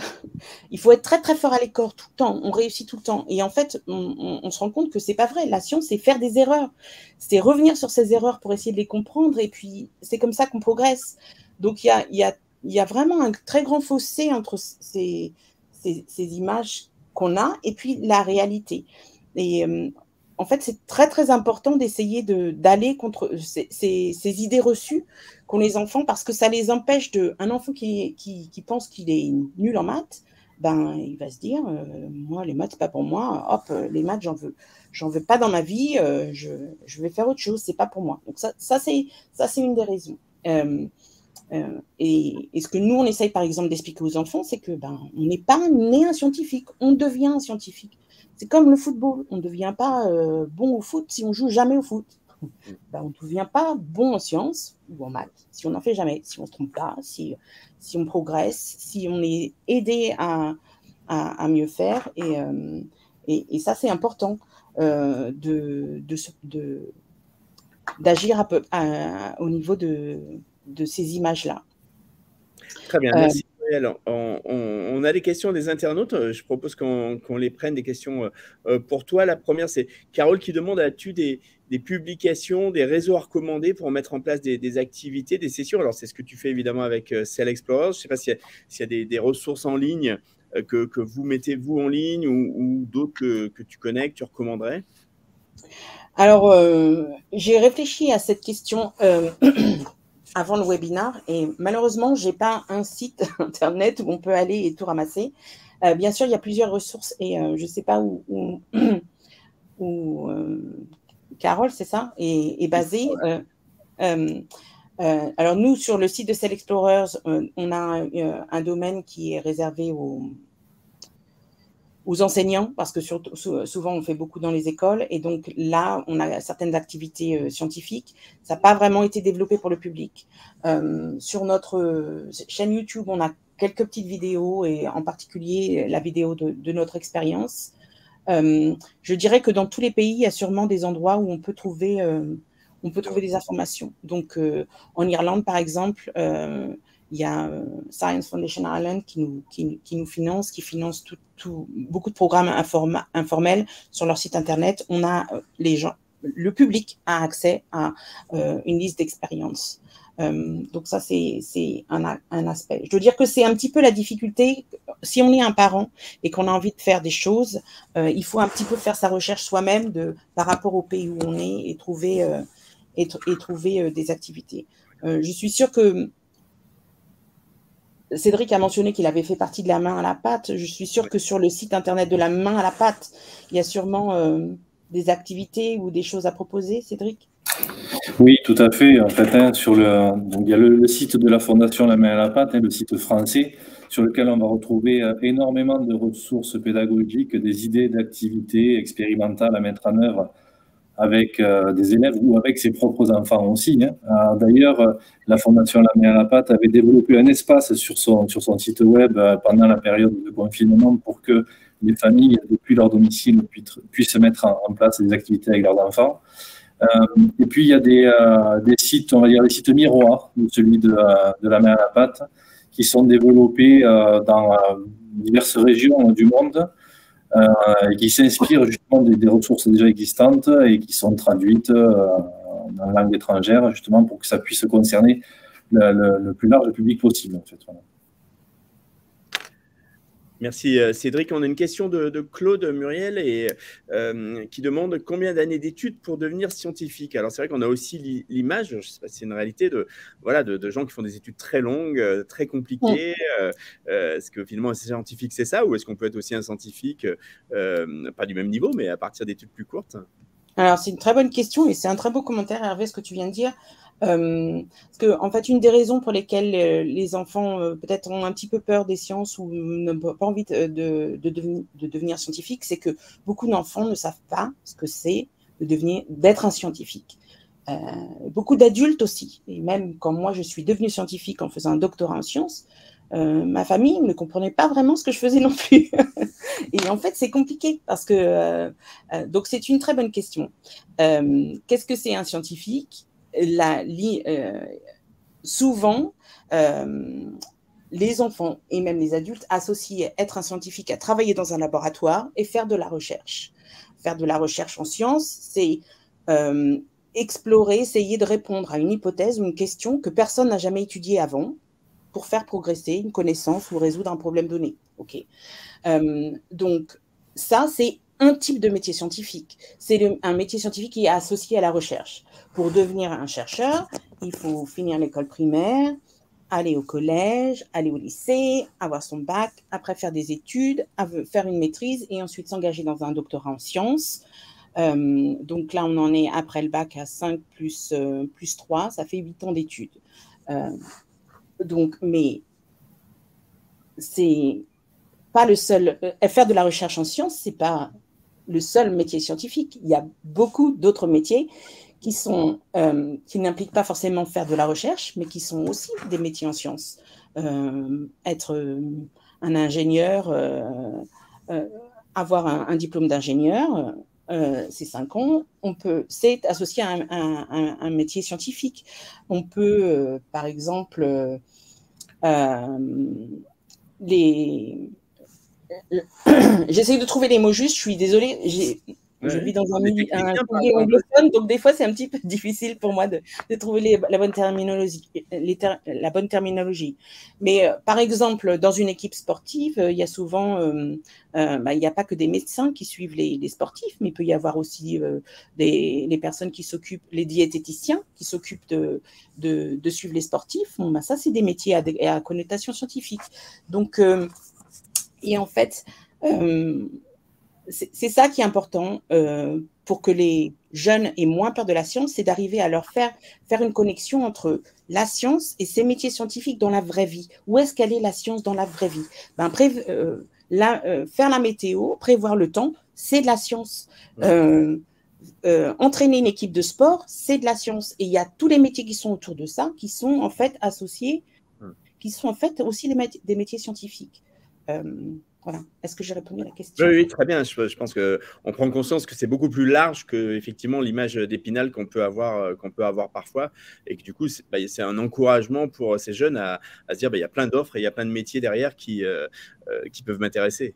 Il faut être très très fort à l'école tout le temps, on réussit tout le temps, et en fait on se rend compte que c'est pas vrai. La science, c'est faire des erreurs, c'est revenir sur ces erreurs pour essayer de les comprendre, et puis c'est comme ça qu'on progresse. Donc il y a vraiment un très grand fossé entre ces images qu'on a et puis la réalité. Et en fait, c'est très, très important d'essayer d'aller contre ces idées reçues qu'ont les enfants, parce que ça les empêche un enfant qui pense qu'il est nul en maths, ben, il va se dire, moi, les maths, c'est pas pour moi. Hop, les maths, j'en veux pas dans ma vie. Je vais faire autre chose. C'est pas pour moi. Donc ça c'est une des raisons. Et ce que nous, on essaye, par exemple, d'expliquer aux enfants, c'est que ben, on n'est pas né un scientifique, on devient un scientifique. C'est comme le football, on ne devient pas bon au foot si on joue jamais au foot. Ben, on ne devient pas bon en sciences ou en maths si on n'en fait jamais, si on ne se trompe pas, si on progresse, si on est aidé à mieux faire. Et ça, c'est important d'agir au niveau de ces images-là. Très bien, merci. Alors, on a des questions des internautes. Je propose qu'on les prenne, des questions pour toi. La première, c'est Carole qui demande, as-tu des publications, des réseaux à recommander pour mettre en place des activités, des sessions? Alors, c'est ce que tu fais évidemment avec Cell Explorers. Je ne sais pas s'il y a des ressources en ligne que vous mettez, vous, en ligne ou d'autres que tu connais, que tu recommanderais? Alors, j'ai réfléchi à cette question avant le webinaire et malheureusement, je n'ai pas un site internet où on peut aller et tout ramasser. Bien sûr, il y a plusieurs ressources et je ne sais pas où Carole, c'est ça, est basée. Alors, nous, sur le site de Cell Explorers, on a un domaine qui est réservé aux enseignants, parce que souvent, on fait beaucoup dans les écoles. Et donc, là, on a certaines activités scientifiques. Ça n'a pas vraiment été développé pour le public. Sur notre chaîne YouTube, on a quelques petites vidéos, et en particulier la vidéo de notre expérience. Je dirais que dans tous les pays, il y a sûrement des endroits où on peut trouver des informations. Donc, en Irlande, par exemple, il y a Science Foundation Ireland qui nous finance, beaucoup de programmes informels sur leur site internet. On a le public a accès à une liste d'expériences. Donc ça, c'est un aspect. Je veux dire que c'est un petit peu la difficulté. Si on est un parent et qu'on a envie de faire des choses, il faut un petit peu faire sa recherche soi-même par rapport au pays où on est et trouver des activités. Je suis sûre que Cédric a mentionné qu'il avait fait partie de la main à la pâte. Je suis sûre que sur le site internet de la main à la pâte, il y a sûrement des activités ou des choses à proposer, Cédric? Oui, tout à fait. En fait, donc il y a le site de la Fondation La Main à la Pâte, le site français, sur lequel on va retrouver énormément de ressources pédagogiques, des idées d'activités expérimentales à mettre en œuvre avec des élèves ou avec ses propres enfants aussi. D'ailleurs, la Fondation La Main à la Pâte avait développé un espace sur son site web pendant la période de confinement pour que les familles, depuis leur domicile, puissent mettre en place des activités avec leurs enfants. Et puis, il y a des sites, on va dire des sites miroirs, celui de La Main à la Pâte, qui sont développés dans diverses régions du monde, et qui s'inspirent justement des ressources déjà existantes et qui sont traduites en langue étrangère, justement pour que ça puisse concerner le plus large public possible, en fait. Voilà. Merci Cédric. On a une question de Claude Muriel qui demande combien d'années d'études pour devenir scientifique. Alors c'est vrai qu'on a aussi l'image, je ne sais pas si c'est une réalité, de gens qui font des études très longues, très compliquées. Est-ce que finalement un scientifique c'est ça, ou est-ce qu'on peut être aussi un scientifique, pas du même niveau, mais à partir d'études plus courtes? Alors c'est une très bonne question et c'est un très beau commentaire, Hervé, ce que tu viens de dire. Parce que, en fait, une des raisons pour lesquelles les enfants peut-être ont un petit peu peur des sciences ou n'ont pas envie de devenir scientifique, c'est que beaucoup d'enfants ne savent pas ce que c'est d'être un scientifique. Beaucoup d'adultes aussi, et même quand moi je suis devenue scientifique en faisant un doctorat en sciences, ma famille ne comprenait pas vraiment ce que je faisais non plus. Et en fait, c'est compliqué parce que donc c'est une très bonne question. Qu'est-ce que c'est un scientifique? Souvent, les enfants et même les adultes associent être un scientifique à travailler dans un laboratoire et faire de la recherche. Faire de la recherche en sciences, c'est explorer, essayer de répondre à une hypothèse ou une question que personne n'a jamais étudiée avant pour faire progresser une connaissance ou résoudre un problème donné. Okay. Donc, ça, c'est un type de métier scientifique. C'est un métier scientifique qui est associé à la recherche. Pour devenir un chercheur, il faut finir l'école primaire, aller au collège, aller au lycée, avoir son bac, après faire des études, faire une maîtrise et ensuite s'engager dans un doctorat en sciences. Donc là, on en est après le bac à 5 plus 3, ça fait 8 ans d'études. Donc, mais c'est pas le seul. Faire de la recherche en sciences, c'est pas le seul métier scientifique. Il y a beaucoup d'autres métiers qui n'impliquent pas forcément faire de la recherche, mais qui sont aussi des métiers en sciences. Être un ingénieur, avoir un diplôme d'ingénieur, c'est 5 ans, c'est associé à un métier scientifique. On peut, par exemple, j'essaie de trouver les mots justes, je suis désolée, je vis dans un milieu anglophone, donc des fois c'est un petit peu difficile pour moi de trouver la bonne terminologie. Mais par exemple, dans une équipe sportive, il y a souvent, il n'y a pas que des médecins qui suivent les sportifs, mais il peut y avoir aussi les personnes qui s'occupent, les diététiciens qui s'occupent de suivre les sportifs. Bon, ça, c'est des métiers à connotation scientifique. Donc, et en fait, c'est ça qui est important pour que les jeunes aient moins peur de la science, c'est d'arriver à leur faire une connexion entre la science et ces métiers scientifiques dans la vraie vie. Où est-ce qu'elle est la science dans la vraie vie? Faire la météo, prévoir le temps, c'est de la science. Entraîner une équipe de sport, c'est de la science. Et il y a tous les métiers qui sont autour de ça, qui sont en fait associés, qui sont en fait aussi des métiers scientifiques. Voilà. Est-ce que j'ai répondu à la question? Oui, très bien. Je pense qu'on prend conscience que c'est beaucoup plus large que effectivement l'image d'Épinal qu'on peut avoir parfois, et que du coup c'est un encouragement pour ces jeunes à se dire il y a plein d'offres et il y a plein de métiers derrière qui peuvent m'intéresser.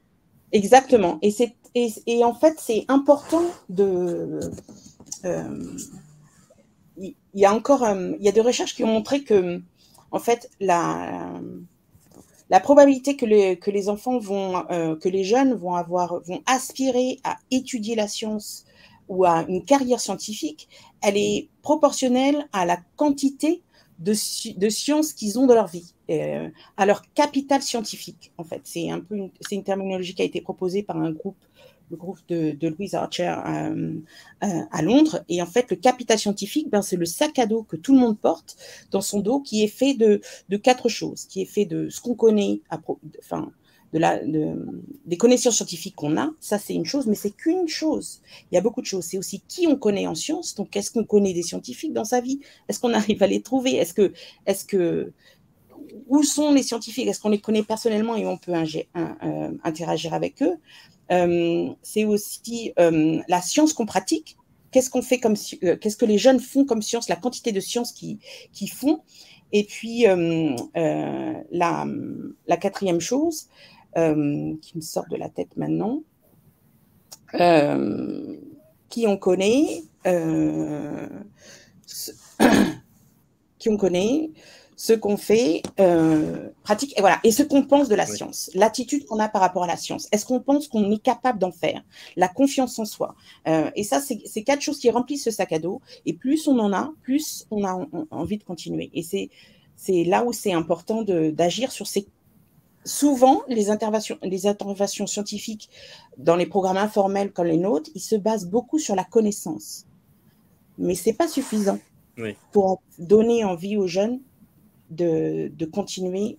Exactement. Et en fait c'est important de. Il y a des recherches qui ont montré que en fait la probabilité que les enfants que les jeunes vont aspirer à étudier la science ou à une carrière scientifique, elle est proportionnelle à la quantité de sciences qu'ils ont dans leur vie, à leur capital scientifique, en fait. C'est une terminologie qui a été proposée par le groupe de Louise Archer à Londres. Et en fait, le capital scientifique, c'est le sac à dos que tout le monde porte dans son dos, qui est fait de 4 choses, qui est fait de ce qu'on connaît, des connaissances scientifiques qu'on a. Ça, c'est une chose, mais c'est qu'une chose. Il y a beaucoup de choses. C'est aussi qui on connaît en sciences. Donc, est-ce qu'on connaît des scientifiques dans sa vie? Est-ce qu'on arrive à les trouver? Où sont les scientifiques? Est-ce qu'on les connaît personnellement et on peut interagir avec eux? C'est aussi la science qu'on pratique. Qu'est-ce que les jeunes font comme science, la quantité de sciences qu'ils font. Et puis, la 4e chose qui me sort de la tête maintenant, qui on connaît, ce qu'on fait, pratique, et voilà, et ce qu'on pense de la science, l'attitude qu'on a par rapport à la science. Est-ce qu'on pense qu'on est capable d'en faire? La confiance en soi. Et ça, c'est 4 choses qui remplissent ce sac à dos. Et plus on en a, plus on a envie de continuer. Et c'est là où c'est important d'agir sur ces. Souvent, les interventions scientifiques dans les programmes informels comme les nôtres, ils se basent beaucoup sur la connaissance. Mais ce n'est pas suffisant pour donner envie aux jeunes de continuer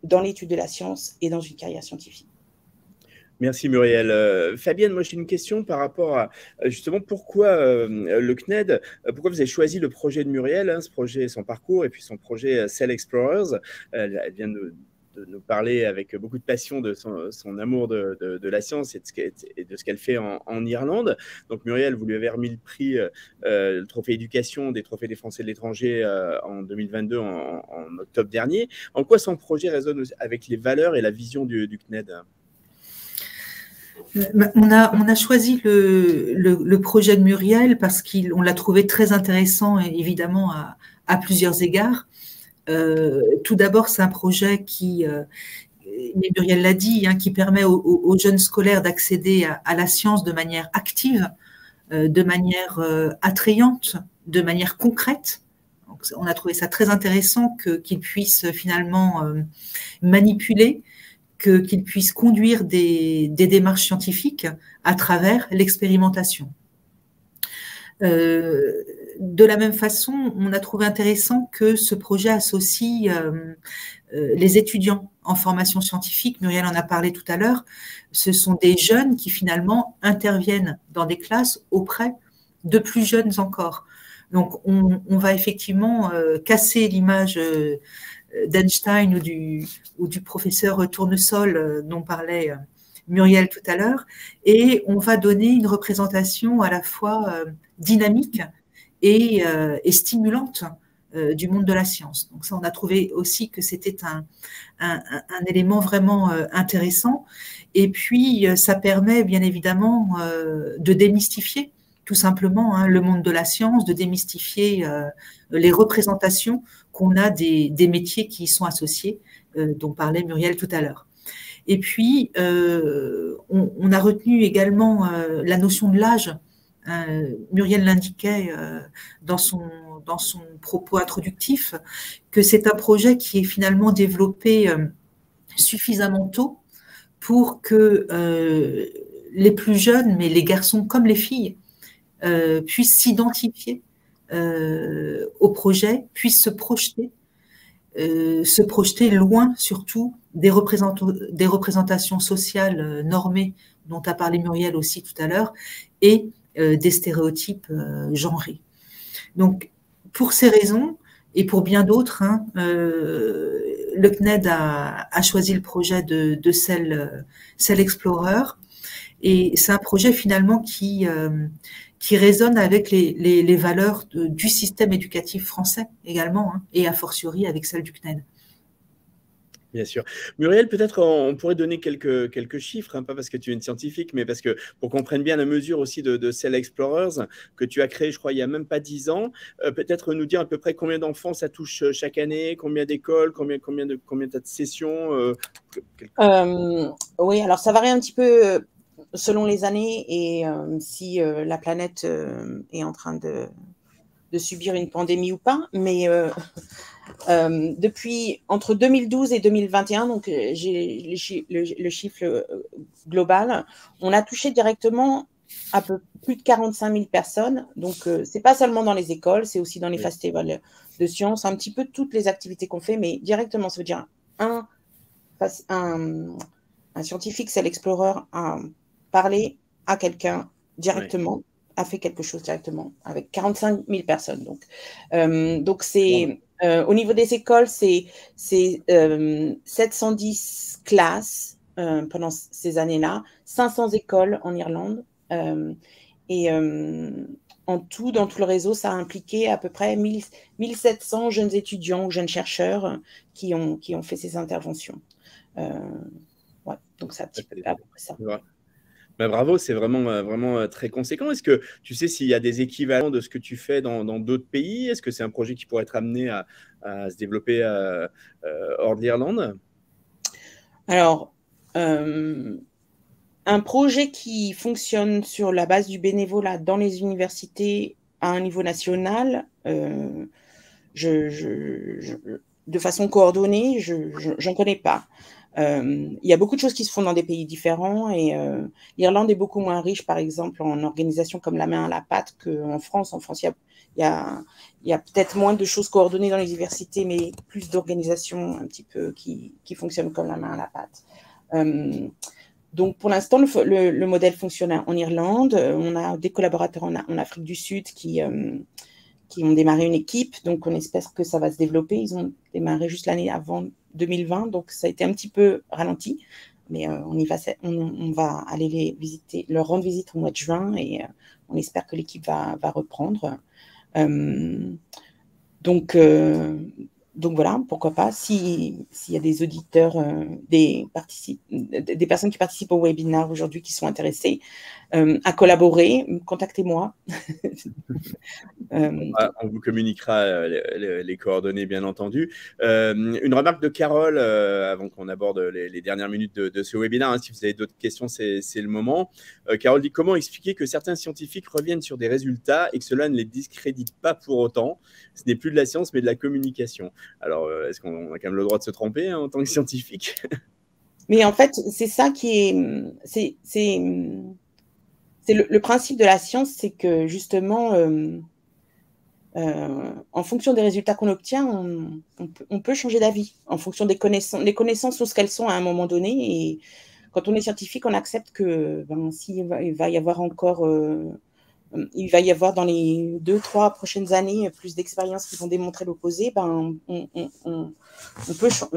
dans l'étude de la science et dans une carrière scientifique. Merci Muriel. Fabienne, moi j'ai une question par rapport à justement pourquoi le CNED, pourquoi vous avez choisi le projet de Muriel, ce projet, son parcours et puis son projet Cell Explorers. Elle vient de nous parler avec beaucoup de passion de son amour de la science et de ce qu'elle fait en Irlande. Donc Muriel, vous lui avez remis le prix, le trophée éducation des trophées des Français de l'étranger en 2022, en octobre dernier. En quoi son projet résonne avec les valeurs et la vision du CNED? On a choisi le projet de Muriel parce qu'on l'a trouvé très intéressant, évidemment, à plusieurs égards. Tout d'abord, c'est un projet qui, Muriel l'a dit, qui permet aux jeunes scolaires d'accéder à la science de manière active, de manière attrayante, de manière concrète. Donc on a trouvé ça très intéressant qu'ils puissent finalement manipuler, qu'ils puissent conduire des démarches scientifiques à travers l'expérimentation. De la même façon, on a trouvé intéressant que ce projet associe les étudiants en formation scientifique. Muriel en a parlé tout à l'heure. Ce sont des jeunes qui finalement interviennent dans des classes auprès de plus jeunes encore. Donc, on va effectivement casser l'image d'Einstein ou du professeur Tournesol dont parlait Muriel tout à l'heure, et on va donner une représentation à la fois dynamique et stimulante du monde de la science. Donc ça, on a trouvé aussi que c'était un élément vraiment intéressant. Et puis, ça permet bien évidemment de démystifier tout simplement le monde de la science, de démystifier les représentations qu'on a des métiers qui y sont associés, dont parlait Muriel tout à l'heure. Et puis, on a retenu également la notion de l'âge. Muriel l'indiquait dans son propos introductif, que c'est un projet qui est finalement développé suffisamment tôt pour que les plus jeunes, mais les garçons comme les filles, puissent s'identifier au projet, puissent se projeter loin surtout des représentations sociales normées dont a parlé Muriel aussi tout à l'heure, et des stéréotypes genrés. Donc, pour ces raisons, et pour bien d'autres, le CNED a choisi le projet de Cell Explorer, et c'est un projet finalement qui résonne avec les valeurs du système éducatif français également, et a fortiori avec celles du CNED. Bien sûr. Muriel, peut-être on pourrait donner quelques chiffres, pas parce que tu es une scientifique, mais parce que pour qu'on prenne bien la mesure aussi de Cell Explorers que tu as créé, je crois, il n'y a même pas 10 ans. Peut-être nous dire à peu près combien d'enfants ça touche chaque année, combien d'écoles, combien de sessions Oui, alors ça varie un petit peu selon les années et si la planète est en train de subir une pandémie ou pas, mais depuis entre 2012 et 2021, donc j'ai le chiffre global, on a touché directement à peu plus de 45 000 personnes. Donc c'est pas seulement dans les écoles, c'est aussi dans les festivals de sciences, un petit peu toutes les activités qu'on fait, mais directement, ça veut dire un scientifique, Cell Explorer, a parlé à quelqu'un directement, a fait quelque chose directement avec 45 000 personnes. Donc c'est au niveau des écoles, c'est 710 classes pendant ces années-là, 500 écoles en Irlande. En tout, dans tout le réseau, ça a impliqué à peu près 1700 jeunes étudiants ou jeunes chercheurs qui ont fait ces interventions. Donc, c'est un petit peu à peu près ça. Ben bravo, c'est vraiment très conséquent. Est-ce que tu sais s'il y a des équivalents de ce que tu fais dans d'autres pays? Est-ce que c'est un projet qui pourrait être amené à se développer hors de l'Irlande? Alors, un projet qui fonctionne sur la base du bénévolat dans les universités à un niveau national, de façon coordonnée, je n'en connais pas. Il y a beaucoup de choses qui se font dans des pays différents et l'Irlande est beaucoup moins riche, par exemple, en organisations comme la main à la pâte qu'en France. En France, il y a peut-être moins de choses coordonnées dans les universités, mais plus d'organisations un petit peu qui fonctionnent comme la main à la pâte. Donc, pour l'instant, le modèle fonctionne en Irlande. On a des collaborateurs en Afrique du Sud qui ont démarré une équipe. Donc, on espère que ça va se développer. Ils ont démarré juste l'année avant 2020. Donc, ça a été un petit peu ralenti. Mais on va aller leur rendre visite au mois de juin et on espère que l'équipe va reprendre. Donc voilà, pourquoi pas, s'il y a des auditeurs, des personnes qui participent au webinaire aujourd'hui qui sont intéressées, à collaborer, contactez-moi. On vous communiquera les coordonnées, bien entendu. Une remarque de Carole, avant qu'on aborde les dernières minutes de ce webinaire. Hein, si vous avez d'autres questions, c'est le moment. Carole dit: comment expliquer que certains scientifiques reviennent sur des résultats et que cela ne les discrédite pas pour autant? Ce n'est plus de la science, mais de la communication. Alors, est-ce qu'on a quand même le droit de se tromper, hein, en tant que scientifique? Mais en fait, c'est ça qui est... C'est le principe de la science, c'est que justement, en fonction des résultats qu'on obtient, on peut changer d'avis en fonction des connaissances. Les connaissances sont ce qu'elles sont à un moment donné. Et quand on est scientifique, on accepte que s'il va y avoir encore... il va y avoir dans les 2-3 prochaines années plus d'expériences qui vont démontrer l'opposé,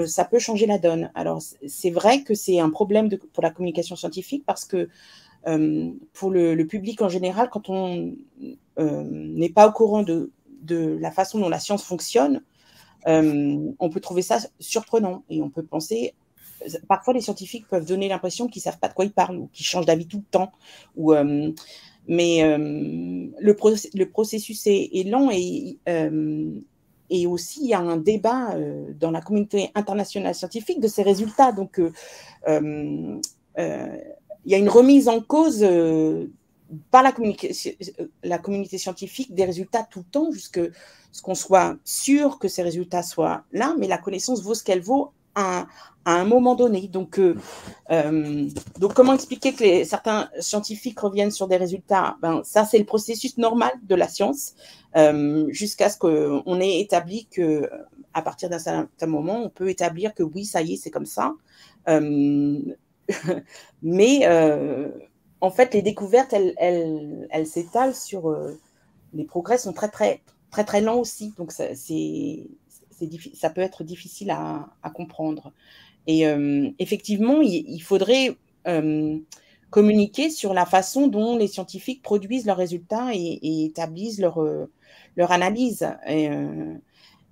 ça peut changer la donne. Alors, c'est vrai que c'est un problème pour la communication scientifique parce que pour le public en général, quand on n'est pas au courant de la façon dont la science fonctionne, on peut trouver ça surprenant et on peut penser... Parfois, les scientifiques peuvent donner l'impression qu'ils ne savent pas de quoi ils parlent ou qu'ils changent d'avis tout le temps. Mais le processus est lent et aussi il y a un débat dans la communauté internationale scientifique de ces résultats. Donc, il y a une remise en cause par la communauté scientifique des résultats tout le temps, jusqu'à ce qu'on soit sûr que ces résultats soient là, mais la connaissance vaut ce qu'elle vaut à un moment donné. Donc comment expliquer que certains scientifiques reviennent sur des résultats? Ça, c'est le processus normal de la science, jusqu'à ce qu'on ait établi qu'à partir d'un certain moment, on peut établir que oui, ça y est, c'est comme ça. Mais en fait, les découvertes, elles s'étalent sur... les progrès sont très, très, très, très lents aussi. Donc, ça peut être difficile à comprendre. Et effectivement, il faudrait communiquer sur la façon dont les scientifiques produisent leurs résultats et établissent leur analyse.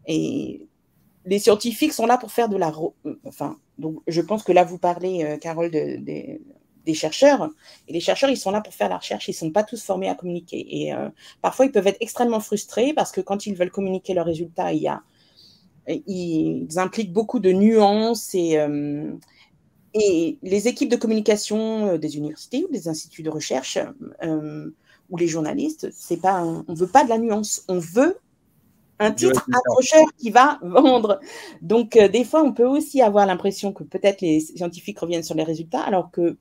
Et les scientifiques sont là pour faire de la... donc je pense que là, vous parlez, Carole, des chercheurs. Et les chercheurs, ils sont là pour faire la recherche. Ils ne sont pas tous formés à communiquer. Et parfois, ils peuvent être extrêmement frustrés parce que quand ils veulent communiquer leurs résultats, ils impliquent beaucoup de nuances et les équipes de communication des universités ou des instituts de recherche ou les journalistes, on ne veut pas de la nuance. On veut un titre accrocheur qui va vendre. Donc, des fois, on peut aussi avoir l'impression que peut-être les scientifiques reviennent sur les résultats, alors que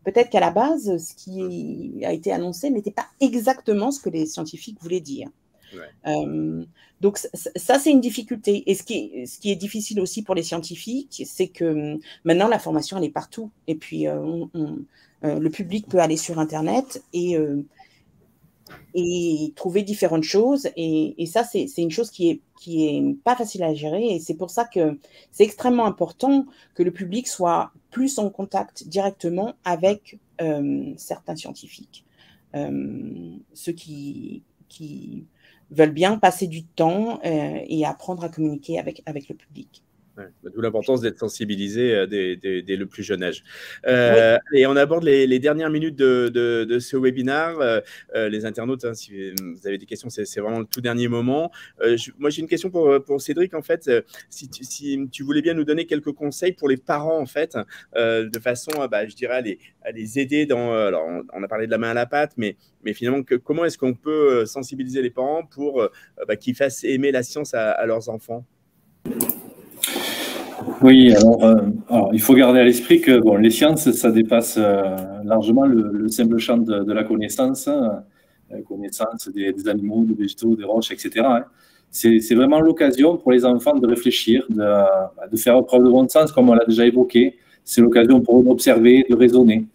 peut-être qu'à la base, ce qui a été annoncé n'était pas exactement ce que les scientifiques voulaient dire. Ouais. Donc, ça, c'est une difficulté. Et ce qui est difficile aussi pour les scientifiques, c'est que maintenant, l'information, elle est partout. Et puis, le public peut aller sur Internet et trouver différentes choses. Et ça, c'est une chose qui est pas facile à gérer. Et c'est pour ça que c'est extrêmement important que le public soit plus en contact directement avec certains scientifiques. Ceux qui veulent bien passer du temps et apprendre à communiquer avec le public. Ouais, d'où l'importance d'être sensibilisé dès le plus jeune âge. Oui. Et on aborde les dernières minutes de ce webinaire. Les internautes, hein, si vous avez des questions, c'est vraiment le tout dernier moment. Moi, j'ai une question pour Cédric, en fait. Si tu voulais bien nous donner quelques conseils pour les parents, en fait, de façon, je dirais, à les aider dans... alors, on a parlé de la main à la pâte, mais finalement, comment est-ce qu'on peut sensibiliser les parents pour qu'ils fassent aimer la science à leurs enfants? Oui, alors, il faut garder à l'esprit que les sciences, ça dépasse largement le simple champ de la connaissance, la connaissance des animaux, des végétaux, des roches, etc. Hein. C'est vraiment l'occasion pour les enfants de réfléchir, de faire preuve de bon sens, comme on l'a déjà évoqué. C'est l'occasion pour eux d'observer, de raisonner.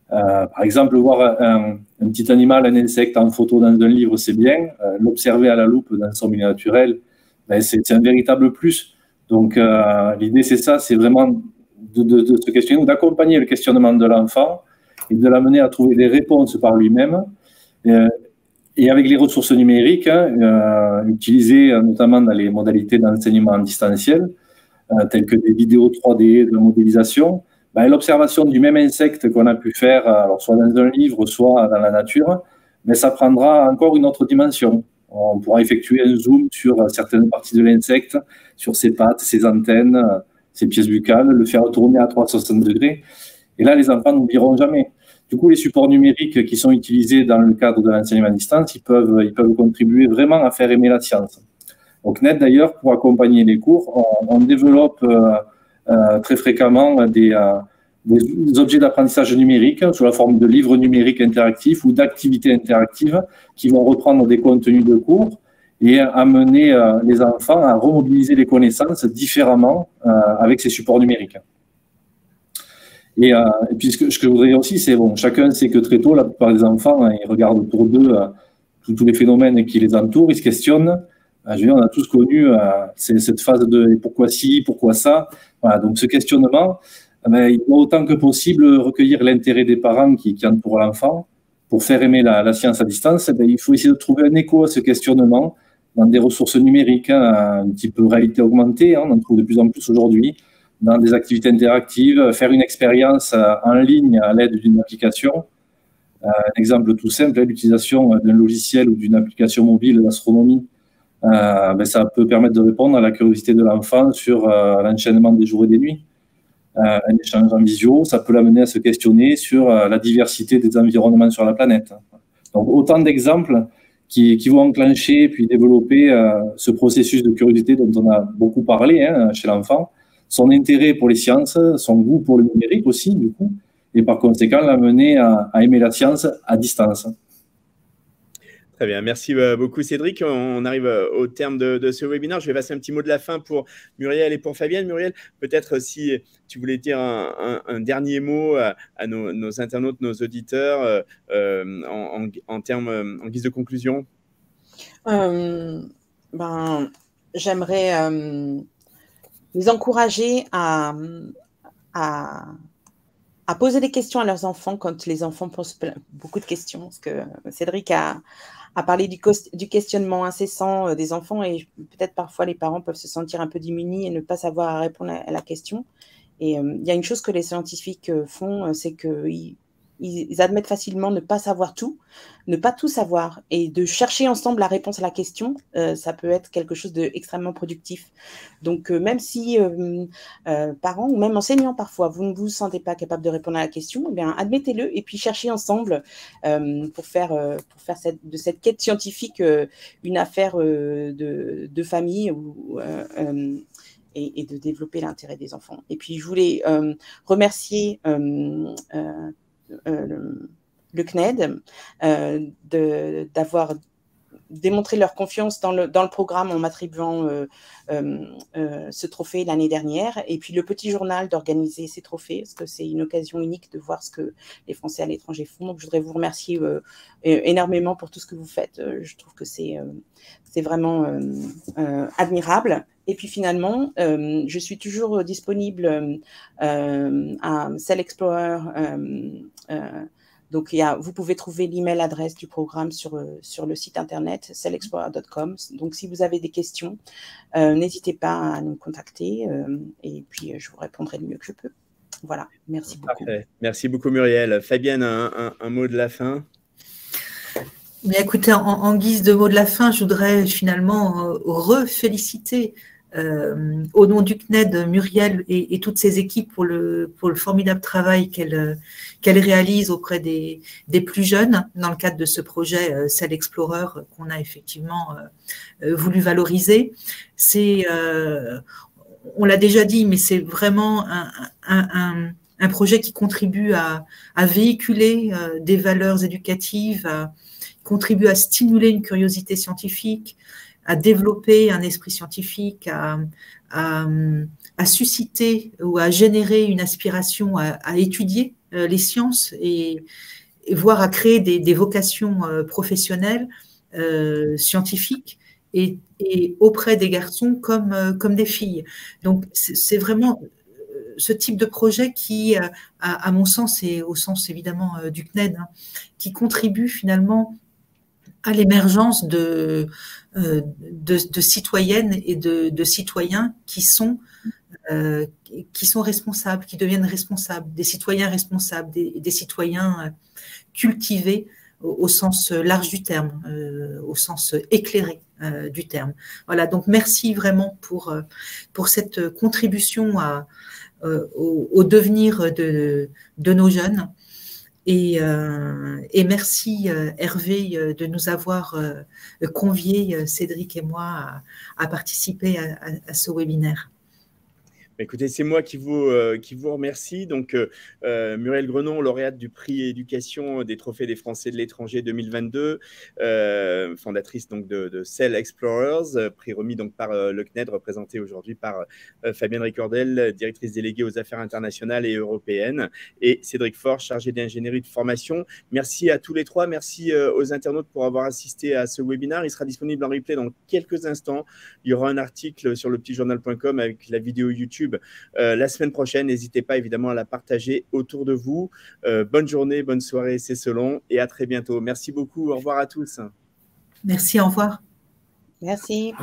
Par exemple, voir un petit animal, un insecte en photo dans un livre, c'est bien. L'observer à la loupe dans son milieu naturel, c'est un véritable plus. Donc, l'idée, c'est ça, c'est vraiment de se questionner, d'accompagner le questionnement de l'enfant et de l'amener à trouver des réponses par lui-même. Et avec les ressources numériques, utilisées notamment dans les modalités d'enseignement en distanciel, telles que des vidéos 3D, de modélisation, l'observation du même insecte qu'on a pu faire, alors soit dans un livre, soit dans la nature, mais ça prendra encore une autre dimension. On pourra effectuer un zoom sur certaines parties de l'insecte, sur ses pattes, ses antennes, ses pièces buccales, le faire tourner à 360 degrés. Et là, les enfants n'oublieront jamais. Du coup, les supports numériques qui sont utilisés dans le cadre de l'enseignement à distance, ils peuvent contribuer vraiment à faire aimer la science. Au CNED, d'ailleurs, pour accompagner les cours, on développe très fréquemment des objets d'apprentissage numérique sous la forme de livres numériques interactifs ou d'activités interactives qui vont reprendre des contenus de cours et amener les enfants à remobiliser les connaissances différemment avec ces supports numériques. Et puis ce que je voudrais dire aussi, c'est bon, chacun sait que très tôt, la plupart des enfants, ils regardent autour d'eux tous les phénomènes qui les entourent, ils se questionnent. Je veux dire, on a tous connu cette phase de pourquoi ci, pourquoi ça. Voilà, donc ce questionnement, il doit autant que possible recueillir l'intérêt des parents qui entourent l'enfant. Pour faire aimer la science à distance, il faut essayer de trouver un écho à ce questionnement dans des ressources numériques, un petit peu réalité augmentée, on en trouve de plus en plus aujourd'hui, dans des activités interactives, faire une expérience en ligne à l'aide d'une application. Un exemple tout simple, l'utilisation d'un logiciel ou d'une application mobile d'astronomie, ça peut permettre de répondre à la curiosité de l'enfant sur l'enchaînement des jours et des nuits. Un échange en visio, ça peut l'amener à se questionner sur la diversité des environnements sur la planète. Donc autant d'exemples qui vont enclencher puis développer ce processus de curiosité dont on a beaucoup parlé chez l'enfant, son intérêt pour les sciences, son goût pour le numérique aussi, du coup, et par conséquent l'amener à aimer la science à distance. Très bien, merci beaucoup Cédric. On arrive au terme de ce webinaire. Je vais passer un petit mot de la fin pour Muriel et pour Fabienne. Muriel, peut-être si tu voulais dire un dernier mot à nos internautes, nos auditeurs, en guise de conclusion. J'aimerais les encourager à poser des questions à leurs enfants quand les enfants posent beaucoup de questions. Parce que Cédric a parlé du questionnement incessant des enfants et peut-être parfois les parents peuvent se sentir un peu démunis et ne pas savoir répondre à la question. Et il y a une chose que les scientifiques font, c'est qu'ils admettent facilement ne pas savoir tout, ne pas tout savoir, et de chercher ensemble la réponse à la question, ça peut être quelque chose d'extrêmement productif. Donc, même si parents ou même enseignants parfois, vous ne vous sentez pas capable de répondre à la question, eh bien, admettez-le et puis cherchez ensemble pour faire de cette quête scientifique une affaire de famille et de développer l'intérêt des enfants. Et puis, je voulais remercier le CNED d'avoir démontré leur confiance dans le programme en m'attribuant ce trophée l'année dernière, et puis le Petit Journal d'organiser ces trophées, parce que c'est une occasion unique de voir ce que les Français à l'étranger font. Donc je voudrais vous remercier énormément pour tout ce que vous faites. Je trouve que c'est vraiment admirable. Et puis finalement, je suis toujours disponible à Cell Explorer. Donc, vous pouvez trouver l'email adresse du programme sur le site internet cellexplorer.com. Donc, si vous avez des questions, n'hésitez pas à nous contacter et puis je vous répondrai le mieux que je peux. Voilà, merci beaucoup. Parfait. Merci beaucoup Muriel. Fabienne, un mot de la fin? Mais écoutez, en guise de mot de la fin, je voudrais finalement reféliciter au nom du CNED, Muriel et toutes ses équipes pour le formidable travail qu'elle réalise auprès des plus jeunes dans le cadre de ce projet Cell Explorer qu'on a effectivement voulu valoriser. On l'a déjà dit, mais c'est vraiment un projet qui contribue à véhiculer des valeurs éducatives, contribue à stimuler une curiosité scientifique, à développer un esprit scientifique, à susciter ou à générer une aspiration à étudier les sciences et voire à créer des vocations professionnelles, scientifiques et auprès des garçons comme des filles. Donc, c'est vraiment ce type de projet qui, à mon sens et au sens évidemment du CNED, qui contribue finalement à l'émergence de citoyennes et de citoyens qui sont responsables, qui deviennent responsables, des citoyens responsables, des citoyens cultivés au sens large du terme, au sens éclairé du terme. Voilà, donc merci vraiment pour cette contribution au devenir de nos jeunes. Et merci Hervé de nous avoir conviés, Cédric et moi, à participer à ce webinaire. Écoutez, c'est moi qui vous remercie. Donc, Muriel Grenon, lauréate du prix éducation des trophées des Français de l'étranger 2022, fondatrice donc de Cell Explorers, prix remis donc par le CNED, représenté aujourd'hui par Fabienne Ricordel, directrice déléguée aux affaires internationales et européennes, et Cédric Faure, chargé d'ingénierie de formation. Merci à tous les trois. Merci aux internautes pour avoir assisté à ce webinaire. Il sera disponible en replay dans quelques instants. Il y aura un article sur lepetitjournal.com avec la vidéo YouTube la semaine prochaine. N'hésitez pas évidemment à la partager autour de vous. Bonne journée, bonne soirée, c'est selon, et à très bientôt. Merci beaucoup. Au revoir à tous. Merci, au revoir. Merci.